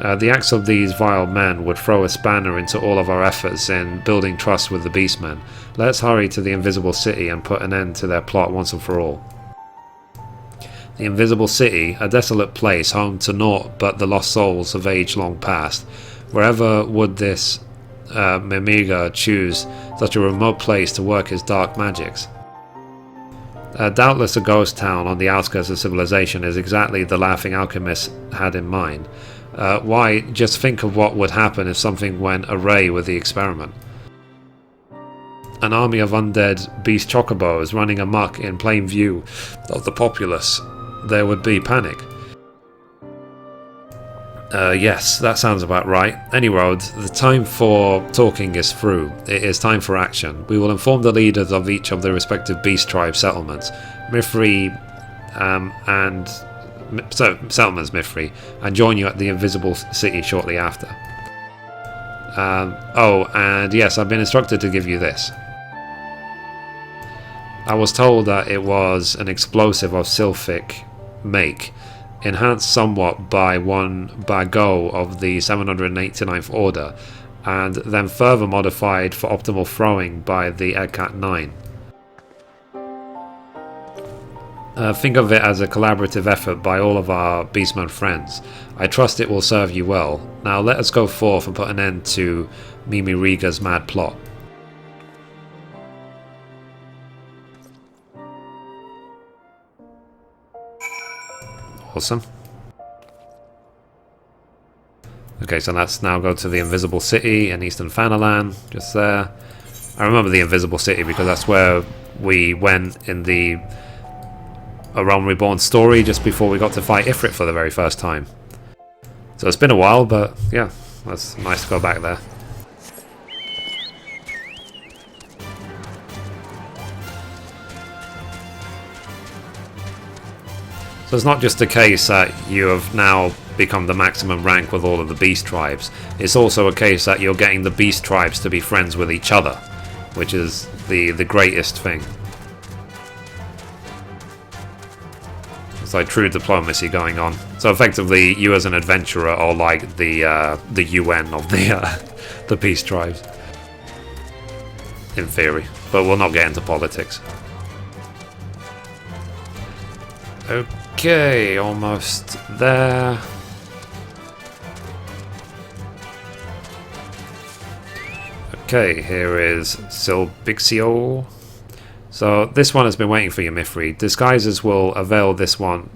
The acts of these vile men would throw a spanner into all of our efforts in building trust with the Beastmen. Let's hurry to the Invisible City and put an end to their plot once and for all. The Invisible City, a desolate place home to naught but the lost souls of age long past. Wherever would this Mimiga choose such a remote place to work his dark magics? Doubtless a ghost town on the outskirts of civilization is exactly the Laughing Alchemist had in mind. Why, just think of what would happen if something went awry with the experiment. An army of undead beast chocobos running amok in plain view of the populace. There would be panic. Yes, that sounds about right. Anyway, the time for talking is through. It is time for action. We will inform the leaders of each of the respective beast tribe settlements, Mithrie settlements Mithrie, and join you at the Invisible City shortly after. Oh, and yes, I've been instructed to give you this. I was told that it was an explosive of Sylphic make, enhanced somewhat by go of the 789th Order, and then further modified for optimal throwing by the EDCAT 9. Think of it as a collaborative effort by all of our Beastman friends. I trust it will serve you well. Now let us go forth and put an end to Mimi Riga's mad plot. Awesome. Okay, so let's now go to the Invisible City in Eastern Fanalan, just there. I remember the Invisible City because that's where we went in the A Realm Reborn story just before we got to fight Ifrit for the very first time. So it's been a while, but yeah, that's nice to go back there. So it's not just a case that you have now become the maximum rank with all of the beast tribes, it's also a case that you're getting the beast tribes to be friends with each other, which is the greatest thing. It's like true diplomacy going on. So effectively, you as an adventurer are like the UN of the peace tribes, in theory. But we'll not get into politics. Okay, almost there. Okay, here is Silbixio. So this one has been waiting for you, Mithrie. Disguises will avail this one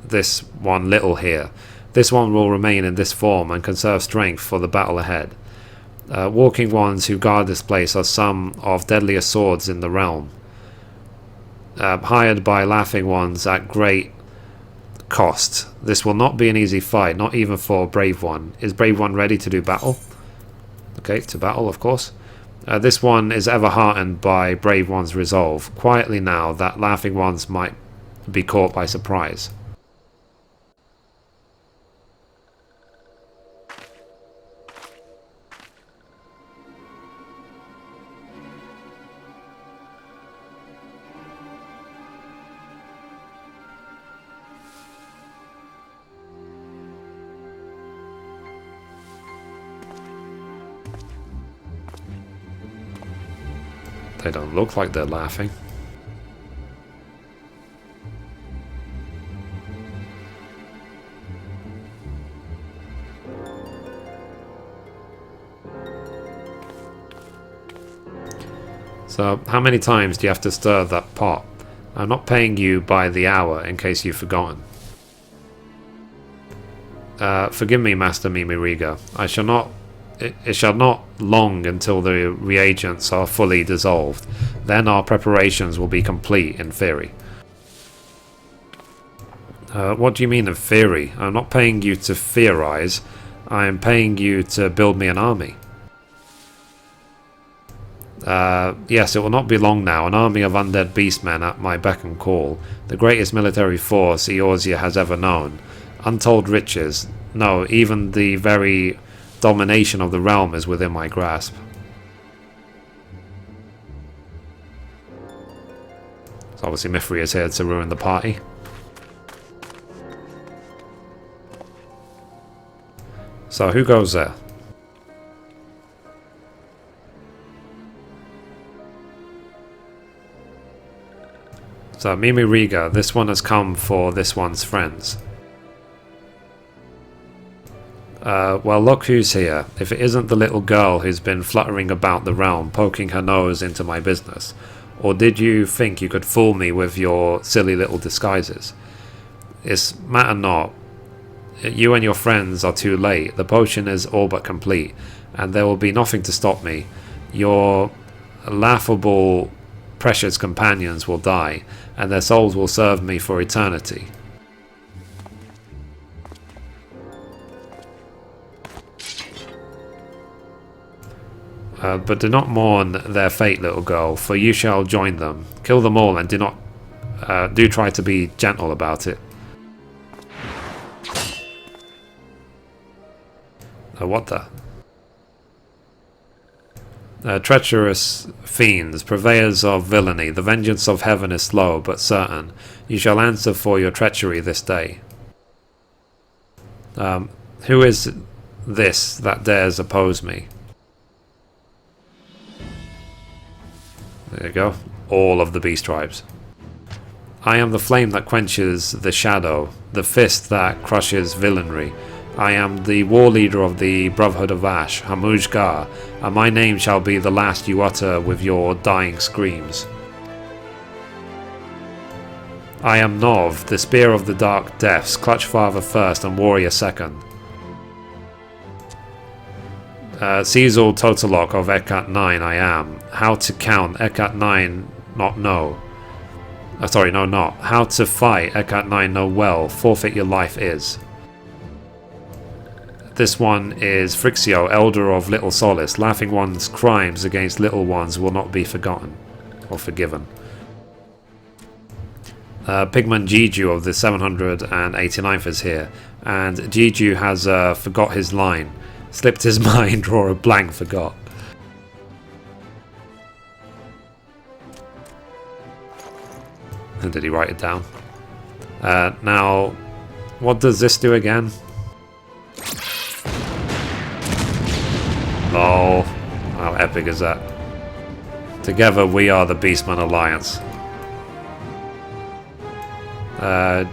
little here. This one will remain in this form and conserve strength for the battle ahead. Walking Ones who guard this place are some of deadliest swords in the realm. Hired by Laughing Ones at great cost. This will not be an easy fight, not even for Brave One. Is Brave One ready to do battle? Okay, to battle, of course. This one is ever heartened by Brave One's resolve. Quietly now that Laughing Ones might be caught by surprise. They don't look like they're laughing. So, how many times do you have to stir that pot? I'm not paying you by the hour, in case you've forgotten. Forgive me, Master Mimiriga. It shall not long until the reagents are fully dissolved. Then our preparations will be complete, in theory. What do you mean in theory? I'm not paying you to theorize. I am paying you to build me an army. Yes, it will not be long now. An army of undead beastmen at my beck and call. The greatest military force Eorzea has ever known. Untold riches. No, even the very domination of the realm is within my grasp. So obviously Mithrie is here to ruin the party. So who goes there? So Mimiriga, this one has come for this one's friends. Well, look who's here. If it isn't the little girl who's been fluttering about the realm, poking her nose into my business. Or did you think you could fool me with your silly little disguises? It's matter not. You and your friends are too late. The potion is all but complete, and there will be nothing to stop me. Your laughable, precious companions will die, and their souls will serve me for eternity. But do not mourn their fate, little girl, for you shall join them. Kill them all, and do try to be gentle about it. What the? Treacherous fiends, purveyors of villainy, the vengeance of heaven is slow but certain. You shall answer for your treachery this day. Who is this that dares oppose me? There you go. All of the beast tribes. I am the flame that quenches the shadow, the fist that crushes villainy. I am the war leader of the Brotherhood of Ash, Amal'jaa, and my name shall be the last you utter with your dying screams. I am Nov, the spear of the dark depths, clutch father first and warrior second. Cecil Totolok of Ekat-9 I am. How to count Ekat-9 not know. Sorry, no not. How to fight Ekat-9 know well. Forfeit your life is. This one is Frixio, Elder of Little Solace. Laughing One's crimes against little ones will not be forgotten. Or forgiven. Pigman Jiju of the 789th is here. And Jiju has forgot his line. Slipped his mind or a blank forgot. And did he write it down? Now, what does this do again? Oh, how epic is that? Together we are the Beastman Alliance.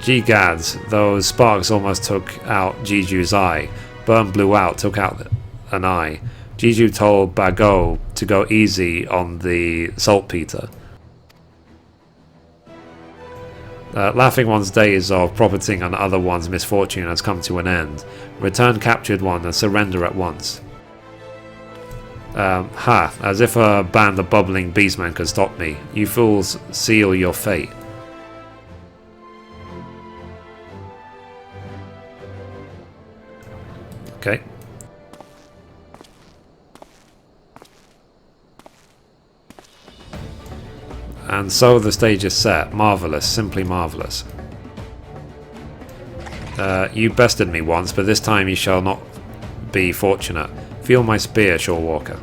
G-Gads, those sparks almost took out Jiju's eye. Burn blew out, took out an eye. Jiju told Bago to go easy on the saltpeter. Laughing One's days of profiting on other one's misfortune has come to an end. Return captured one and surrender at once. As if a band of bubbling beastmen could stop me. You fools seal your fate. Okay. And so the stage is set. Marvellous, simply marvellous. You bested me once, but this time you shall not be fortunate. Feel my spear, Shorewalker.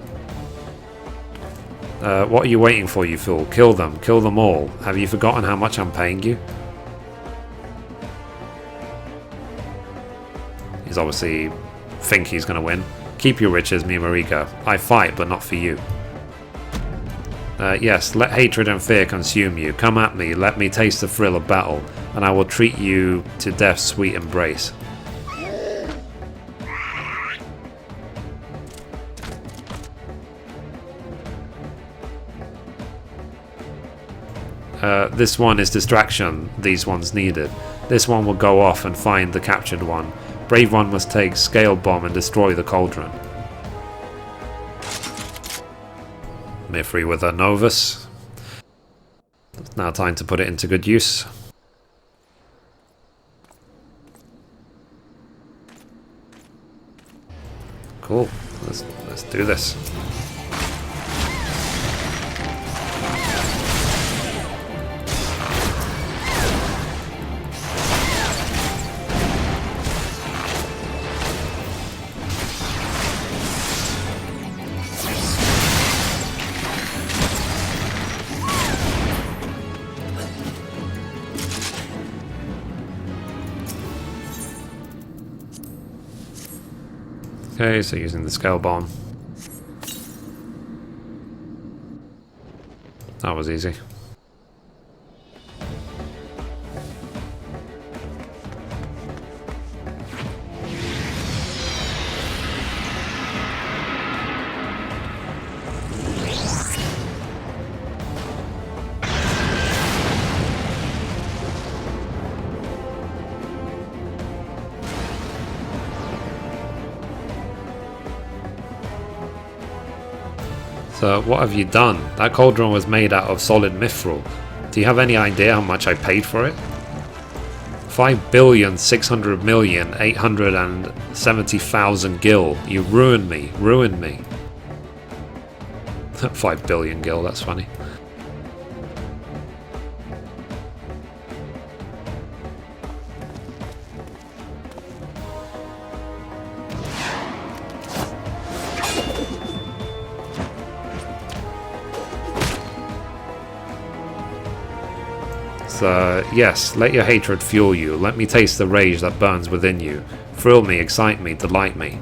What are you waiting for, you fool? Kill them all. Have you forgotten how much I'm paying you? He's obviously think he's going to win. Keep your riches, Mimiriga. I fight, but not for you. Yes, let hatred and fear consume you. Come at me, let me taste the thrill of battle, and I will treat you to death's sweet embrace. This one is distraction, these ones needed. This one will go off and find the captured one. Brave one must take Scale Bomb and destroy the cauldron. Mithrie with a Novus. It's now time to put it into good use. Cool, let's do this. Okay, so using the Scale Bomb. That was easy. So what have you done? That cauldron was made out of solid mithril. Do you have any idea how much I paid for it? 5,600,870,000 gil. You ruined me. Ruined me. 5 billion gil, that's funny. Yes, let your hatred fuel you. Let me taste the rage that burns within you. Thrill me, excite me, delight me.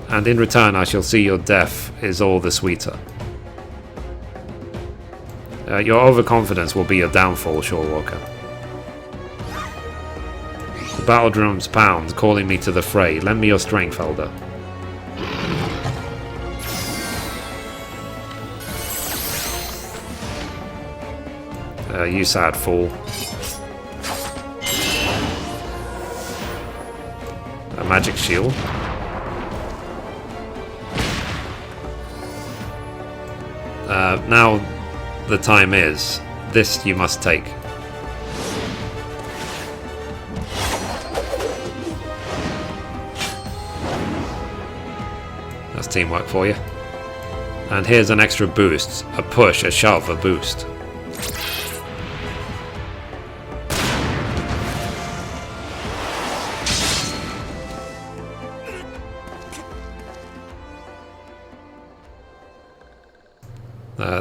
And in return I shall see your death is all the sweeter. Your overconfidence will be your downfall, Shorewalker. The battle drums pound, calling me to the fray. Lend me your strength, Elder. You sad fool. A magic shield. Now the time is. This you must take. That's teamwork for you. And here's an extra boost. A push, a shove, a boost.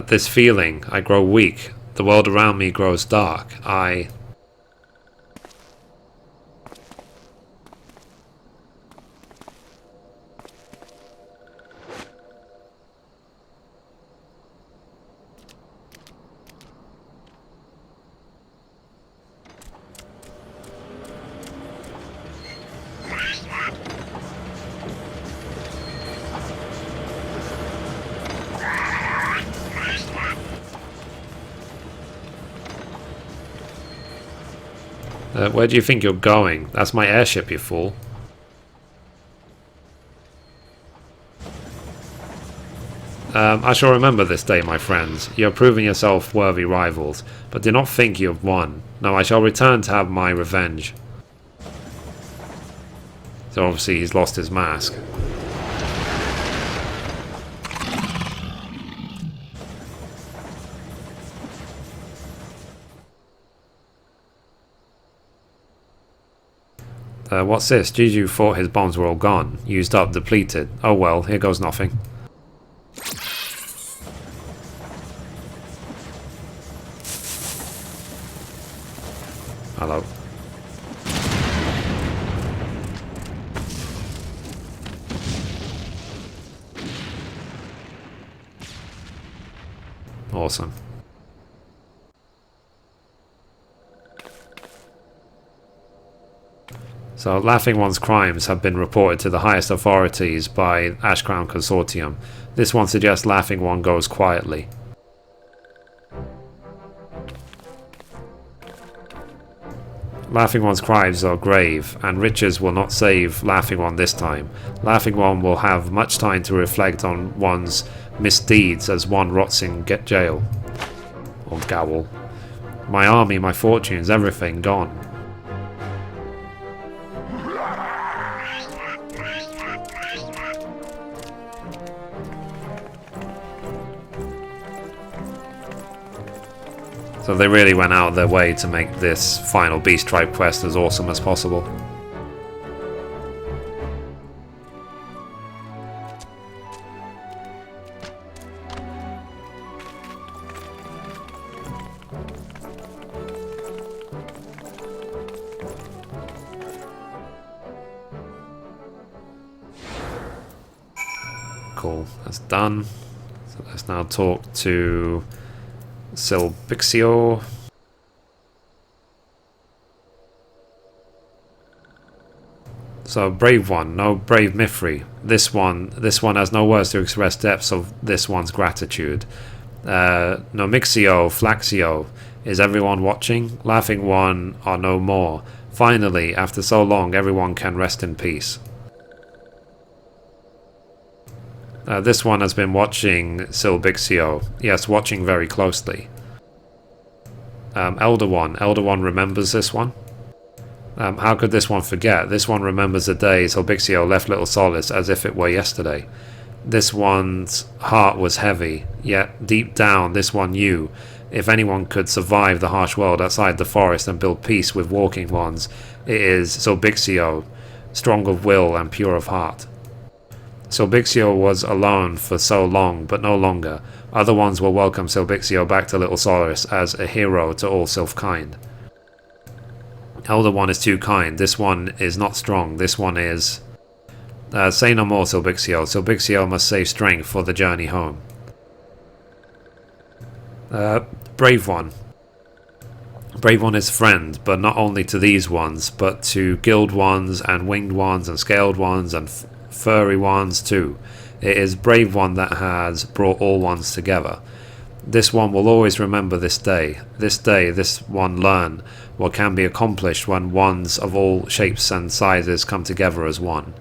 This feeling, I grow weak, the world around me grows dark, where do you think you're going? That's my airship, you fool. I shall remember this day, my friends. You have proven yourself worthy rivals, but do not think you have won. No, I shall return to have my revenge. So obviously he's lost his mask. What's this? Juju thought his bombs were all gone. Used up, depleted. Oh well, here goes nothing. Hello. Awesome. So, Laughing One's crimes have been reported to the highest authorities by Ashcrown Consortium. This one suggests Laughing One goes quietly. Laughing One's crimes are grave, and riches will not save Laughing One this time. Laughing One will have much time to reflect on one's misdeeds as one rots in jail. Or gaol. My army, my fortunes, everything gone. So they really went out of their way to make this final Beast Tribe quest as awesome as possible. Cool, that's done. So let's now talk to Sylphs. So Brave One, no Brave Mithrie. This one has no words to express depths of this one's gratitude. Nomixio, Flaxio, is everyone watching? Laughing One are no more. Finally, after so long, everyone can rest in peace. This one has been watching Sylphs. Yes, watching very closely. Elder One remembers this one. How could this one forget? This one remembers the day Sylphs left Little Solace as if it were yesterday. This one's heart was heavy, yet deep down this one knew if anyone could survive the harsh world outside the forest and build peace with walking ones, it is Sylphs, strong of will and pure of heart. Sylphs was alone for so long, but no longer. Other ones will welcome Sylphs back to Little Solace as a hero to all Sylph-kind. Elder One is too kind. This one is not strong. This one is... say no more, Sylphs. Sylphs must save strength for the journey home. Brave One. Brave One is friend, but not only to these ones, but to guild ones and winged ones and scaled ones and furry ones too. It is Brave One that has brought all ones together. This one will always remember this day. This one learn what can be accomplished when ones of all shapes and sizes come together as one.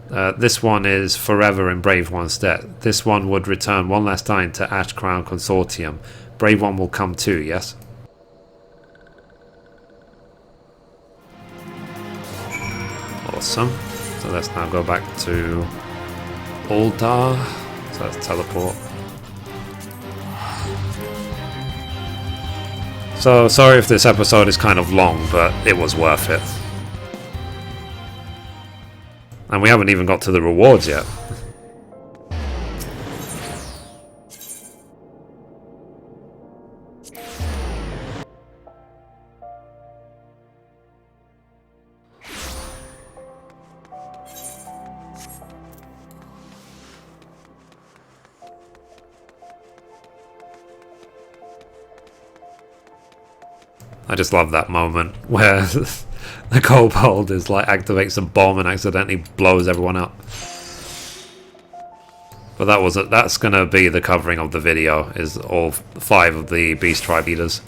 This one is forever in Brave One's debt. This one would return one last time to Ashcrown Consortium. Brave One will come too, yes? Awesome. So let's now go back to Amal'jaa. So let's teleport. So sorry if this episode is kind of long, but it was worth it. And we haven't even got to the rewards yet. I just love that moment where the Kobold is like activates a bomb and accidentally blows everyone up. But that's gonna be the covering of the video, is all 5 of the Beast Tribe leaders.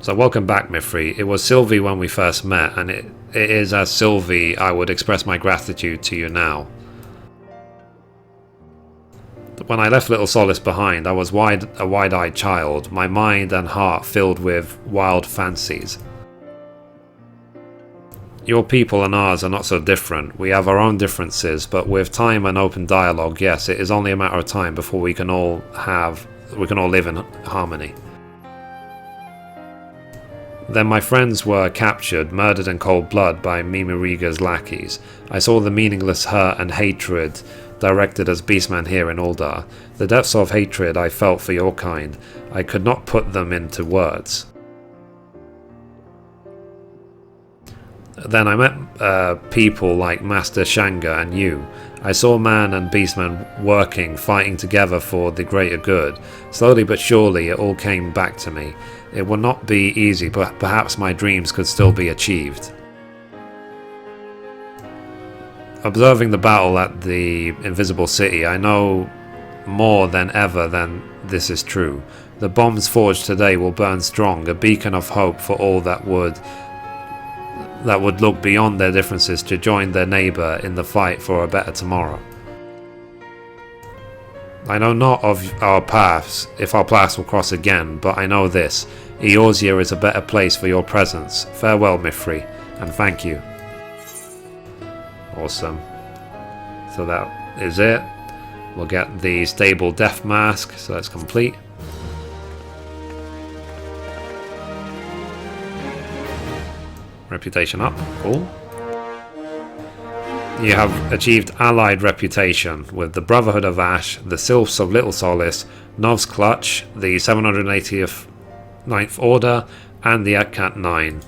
So welcome back, Mithrie. It was Sylvie when we first met, and it is as Sylvie I would express my gratitude to you now. When I left Little Solace behind, I was a wide-eyed child, my mind and heart filled with wild fancies. Your people and ours are not so different. We have our own differences, but with time and open dialogue, yes, it is only a matter of time before we can all live in harmony. Then my friends were captured, murdered in cold blood by Mimiriga's lackeys. I saw the meaningless hurt and hatred directed as beastmen here in Uldar. The depths of hatred I felt for your kind, I could not put them into words. Then I met people like Master Shanga and you. I saw man and beastmen working, fighting together for the greater good. Slowly but surely it all came back to me. It would not be easy, but perhaps my dreams could still be achieved. Observing the battle at the Invisible City, I know more than ever than this is true. The bombs forged today will burn strong, a beacon of hope for all that would look beyond their differences to join their neighbour in the fight for a better tomorrow. I know not of our paths, if our paths will cross again, but I know this. Eorzea is a better place for your presence. Farewell, Mithrie, and thank you. Awesome. So that is it. We'll get the Sable Death Mask, so that's complete. Reputation up, cool. You have achieved allied reputation with the Brotherhood of Ash, the Sylphs of Little Solace, Nov's Clutch, the 780th Ninth Order, and the Atcat 9.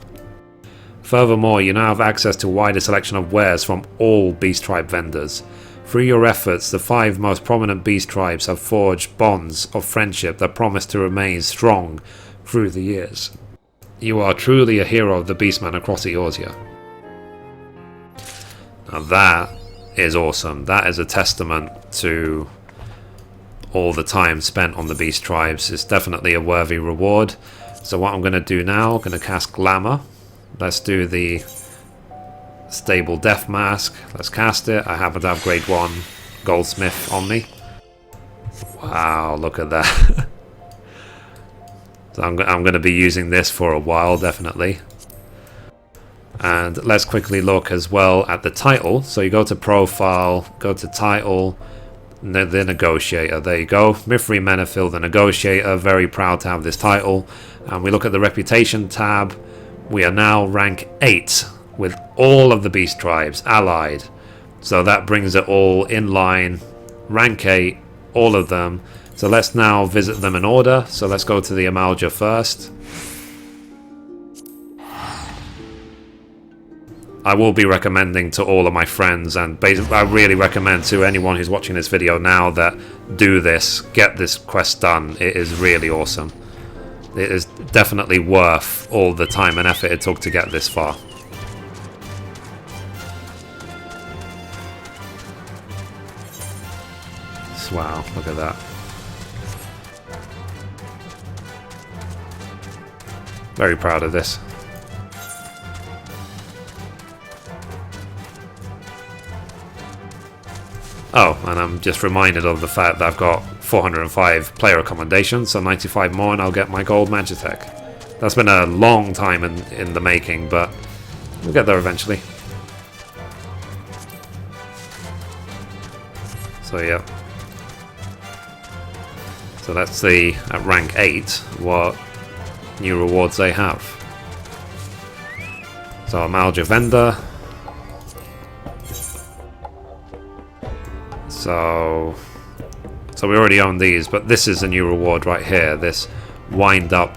Furthermore, you now have access to a wider selection of wares from all Beast Tribe vendors. Through your efforts, the 5 most prominent Beast Tribes have forged bonds of friendship that promise to remain strong through the years. You are truly a hero of the Beastmen across Eorzea. Now that is awesome. That is a testament to all the time spent on the Beast Tribes. It's definitely a worthy reward. So what I'm going to do now, I'm going to cast Glamour. Let's do the Sable Death Mask. Let's cast it. I happen to have grade 1 Goldsmith on me. Wow, look at that. So I'm going to be using this for a while, definitely. And let's quickly look as well at the title. So you go to Profile, go to Title, the Negotiator. There you go. Mithrie Menethil, the Negotiator. Very proud to have this title. And we look at the Reputation tab. We are now rank 8 with all of the Beast Tribes allied. So that brings it all in line. Rank 8, all of them. So let's now visit them in order. So let's go to the Amal'jaa first. I will be recommending to all of my friends, and basically I really recommend to anyone who's watching this video now that do this, get this quest done. It is really awesome. It is definitely worth all the time and effort it took to get this far. Wow, look at that. Very proud of this. Oh, and I'm just reminded of the fact that I've got 405 player accommodations, so 95 more and I'll get my gold Magitech. That's been a long time in the making, but we'll get there eventually. So yeah. So let's see at rank 8 what new rewards they have. So Amal'jaa vendor. So we already own these, but this is a new reward right here, this wind up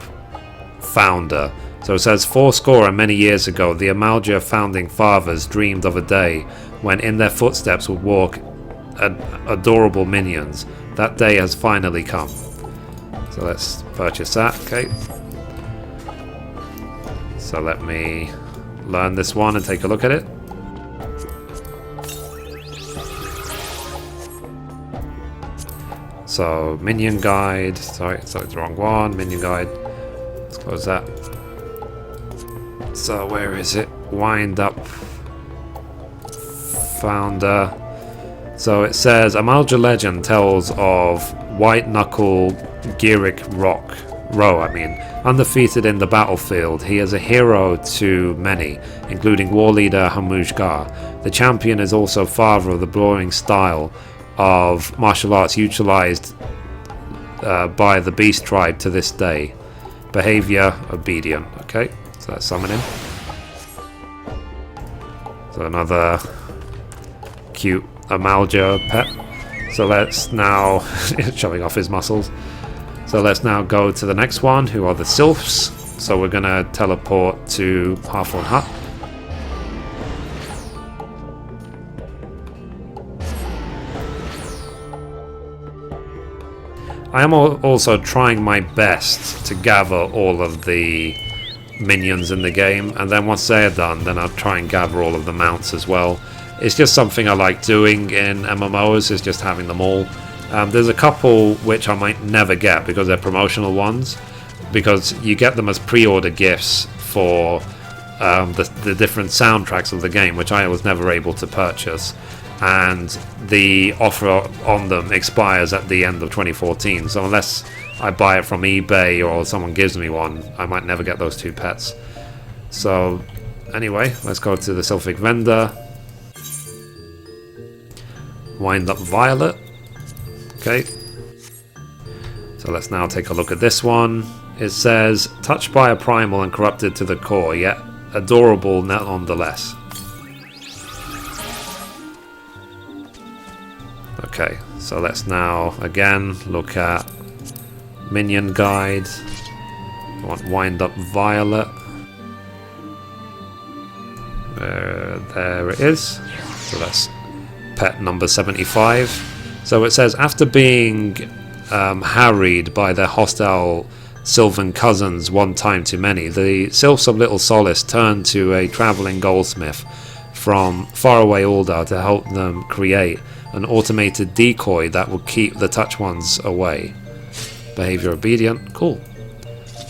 founder. So it says, fourscore and many years ago, the Amal'jaa founding fathers dreamed of a day when in their footsteps would walk adorable minions. That day has finally come. So let's purchase that, okay. So let me learn this one and take a look at it. So minion guide, sorry, it's the wrong one, minion guide, let's close that. So where is it? Wind up founder. So it says Amal'jaa legend tells of White Knuckle Girik Row, undefeated in the battlefield. He is a hero to many, including war leader Amal'jaa. The champion is also father of the blowing style of martial arts utilized by the Beast Tribe to this day. Behavior obedient. Okay, so let's summon him. So another cute Amal'jaa pet. So let's now showing off his muscles. So let's now go to the next one, who are the Sylphs. So we're gonna teleport to Hawthorne Hut. I am also trying my best to gather all of the minions in the game, and then once they're done, then I'll try and gather all of the mounts as well. It's just something I like doing in MMOs, is just having them all. There's a couple which I might never get because they're promotional ones, because you get them as pre-order gifts for the different soundtracks of the game, which I was never able to purchase. And the offer on them expires at the end of 2014, so unless I buy it from eBay or someone gives me one, I might never get those two pets. So anyway, let's go to the Sylphic vendor. Wind up Violet. Okay, so let's now take a look at this one. It says, touched by a primal and corrupted to the core, yet adorable nonetheless. Okay, so let's now again look at minion guide. I want Wind Up Violet. There it is. So that's pet number 75. So it says, after being harried by their hostile sylvan cousins one time too many, the Sylphs of Little Solace turned to a travelling goldsmith from faraway Aldar to help them create an automated decoy that will keep the touch ones away. Behavior obedient, cool.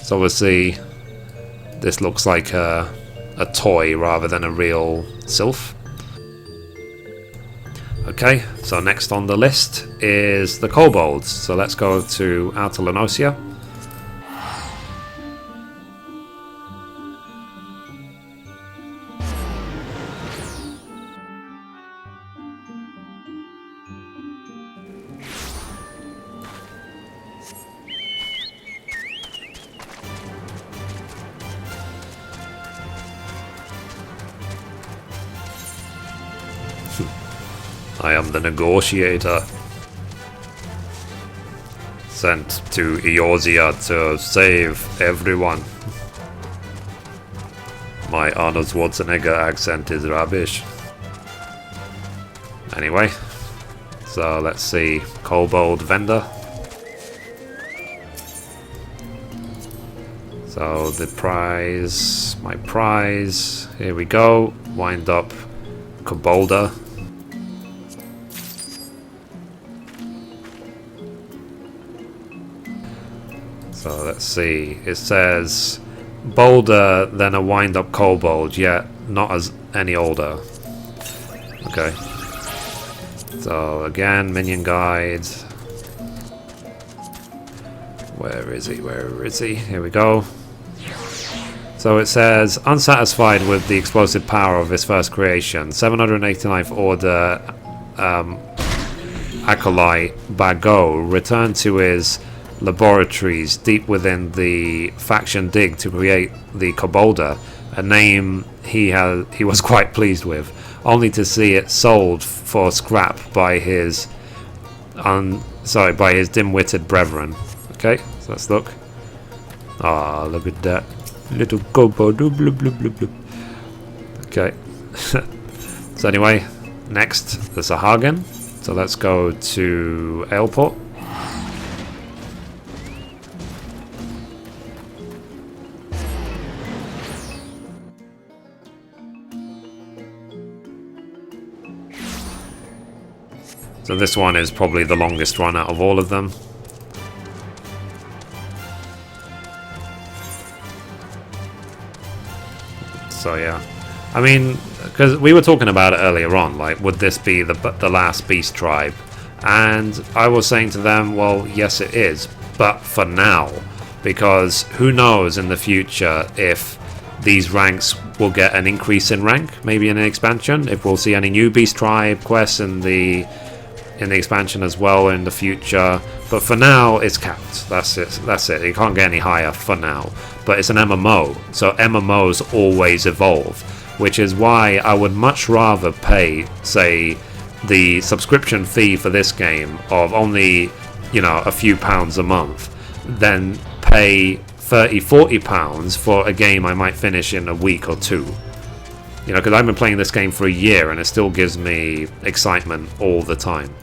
So obviously this looks like a toy rather than a real Sylph. Okay, so next on the list is the Kobolds. So let's go to Outer Lenosia. I am the Negotiator, sent to Eorzea to save everyone. My Arnold Schwarzenegger accent is rubbish. Anyway, so let's see, Kobold vendor. So the prize, my prize, here we go, wind up Kobolder. So let's see, it says bolder than a wind-up kobold, yet not as any older. Okay. So again, minion guide. Where is he? Where is he? Here we go. So it says, unsatisfied with the explosive power of his first creation, 789th Order Acolyte Bago returned to his laboratories deep within the faction dig to create the Kobolder, a name he was quite pleased with, only to see it sold for scrap by his dim-witted brethren. Okay, so let's look. Ah, look at that little kobold. Okay. So anyway, next the Sahagin. So let's go to Aleport. So this one is probably the longest run out of all of them. So yeah, I mean, because we were talking about it earlier on, like, would this be the last beast tribe? And I was saying to them, well, yes it is, but for now, because who knows in the future if these ranks will get an increase in rank, maybe in an expansion, if we'll see any new beast tribe quests in the expansion as well in the future. But for now it's capped. That's it. You can't get any higher for now. But it's an MMO, so MMOs always evolve, which is why I would much rather pay, say, the subscription fee for this game of only, you know, a few pounds a month, than pay £30-40 for a game I might finish in a week or two. You know, because I've been playing this game for a year and it still gives me excitement all the time.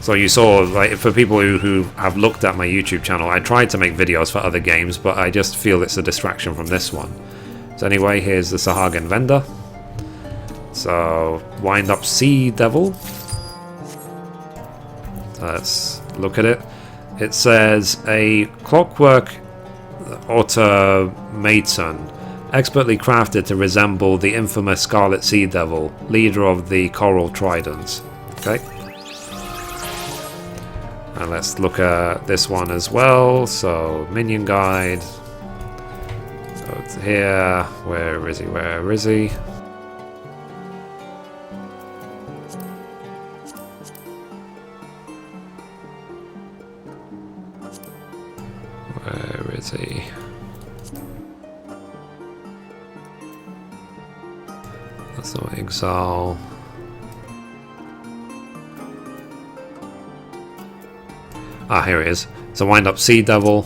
So you saw, like, for people who have looked at my YouTube channel, I tried to make videos for other games, but I just feel it's a distraction from this one. So anyway, here's the Sahagin vendor. So, wind up Sea Devil. Let's look at it. It says, a clockwork automaton expertly crafted to resemble the infamous Scarlet Sea Devil, leader of the Coral Tridents. Okay. And let's look at this one as well. So, minion guide. So it's here. Where is he? Where is he? Where is he? That's not Ixali. Ah, here it is. So wind up Sea Devil.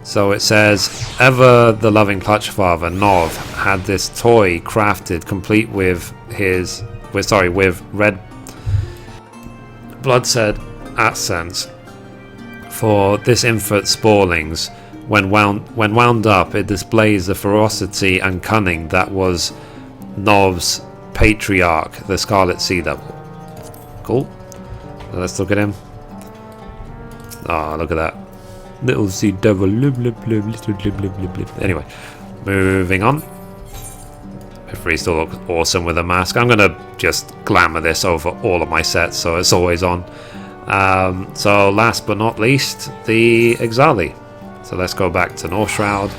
So it says, ever the loving clutch father, Nov, had this toy crafted complete with with red blood-said accents for this infant Sporlings. When wound up, it displays the ferocity and cunning that was Nov's patriarch, the Scarlet Sea Devil. Cool. So let's look at him. Ah, look at that. Little sea devil. Anyway, moving on. Mithrie still looks awesome with a mask. I'm going to just glamour this over all of my sets, so it's always on. So last but not least, the Ixali. So let's go back to North Shroud.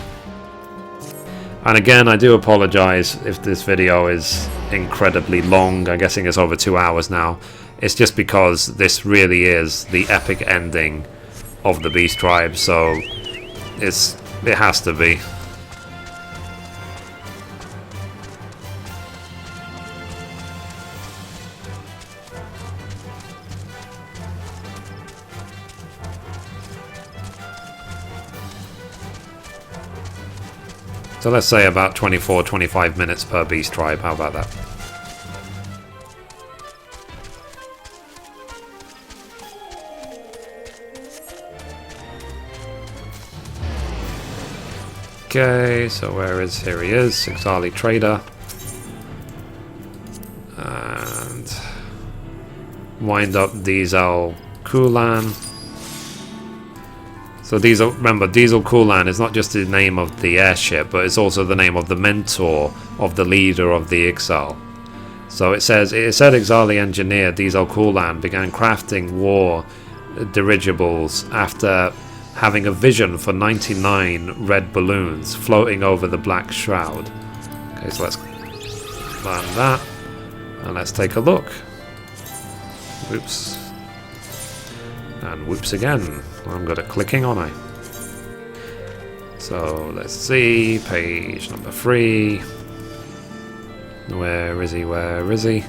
And again, I do apologize if this video is incredibly long. I'm guessing it's over 2 hours now. It's just because this really is the epic ending of the Beast Tribe, so it has to be. So let's say about 24-25 minutes per Beast Tribe. How about that? Okay, so here he is, Ixali Trader. And wind up Diesel Kulan. So remember, Diesel Kulan is not just the name of the airship, but it's also the name of the mentor of the leader of the Ixali. So it said Ixali engineer Diesel Kulan began crafting war dirigibles after having a vision for 99 red balloons floating over the Black Shroud. Okay, so let's learn that. And let's take a look. Whoops. And whoops again. I'm good at clicking, aren't I? So let's see. Page number 3. Where is he? Where is he?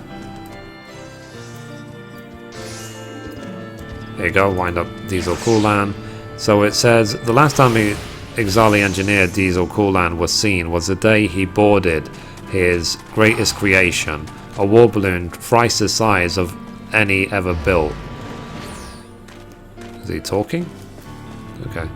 There you go. Wind up Diesel Kulan. So it says, the last time the Ixali engineer Diesel Kulan was seen was the day he boarded his greatest creation, a war balloon thrice the size of any ever built. Is he talking? Okay.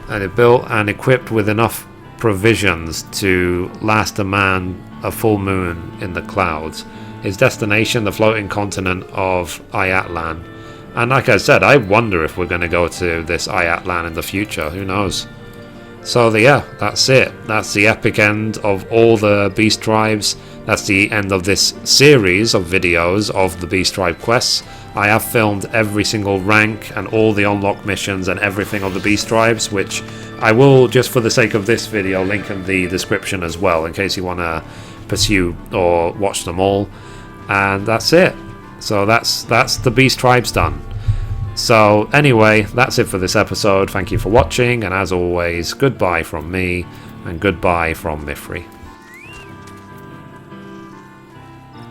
And it built and equipped with enough provisions to last a man a full moon in the clouds. His destination, the floating continent of Ayatlan. And like I said, I wonder if we're going to go to this Ayatlan in the future. Who knows? So yeah, that's it. That's the epic end of all the Beast Tribes. That's the end of this series of videos of the Beast Tribe quests. I have filmed every single rank and all the unlock missions and everything of the Beast Tribes, which I will, just for the sake of this video, link in the description as well, in case you want to pursue or watch them all. And that's it. So that's the Beast Tribes done. So anyway, that's it for this episode. Thank you for watching, and as always, goodbye from me, and goodbye from Mithrie.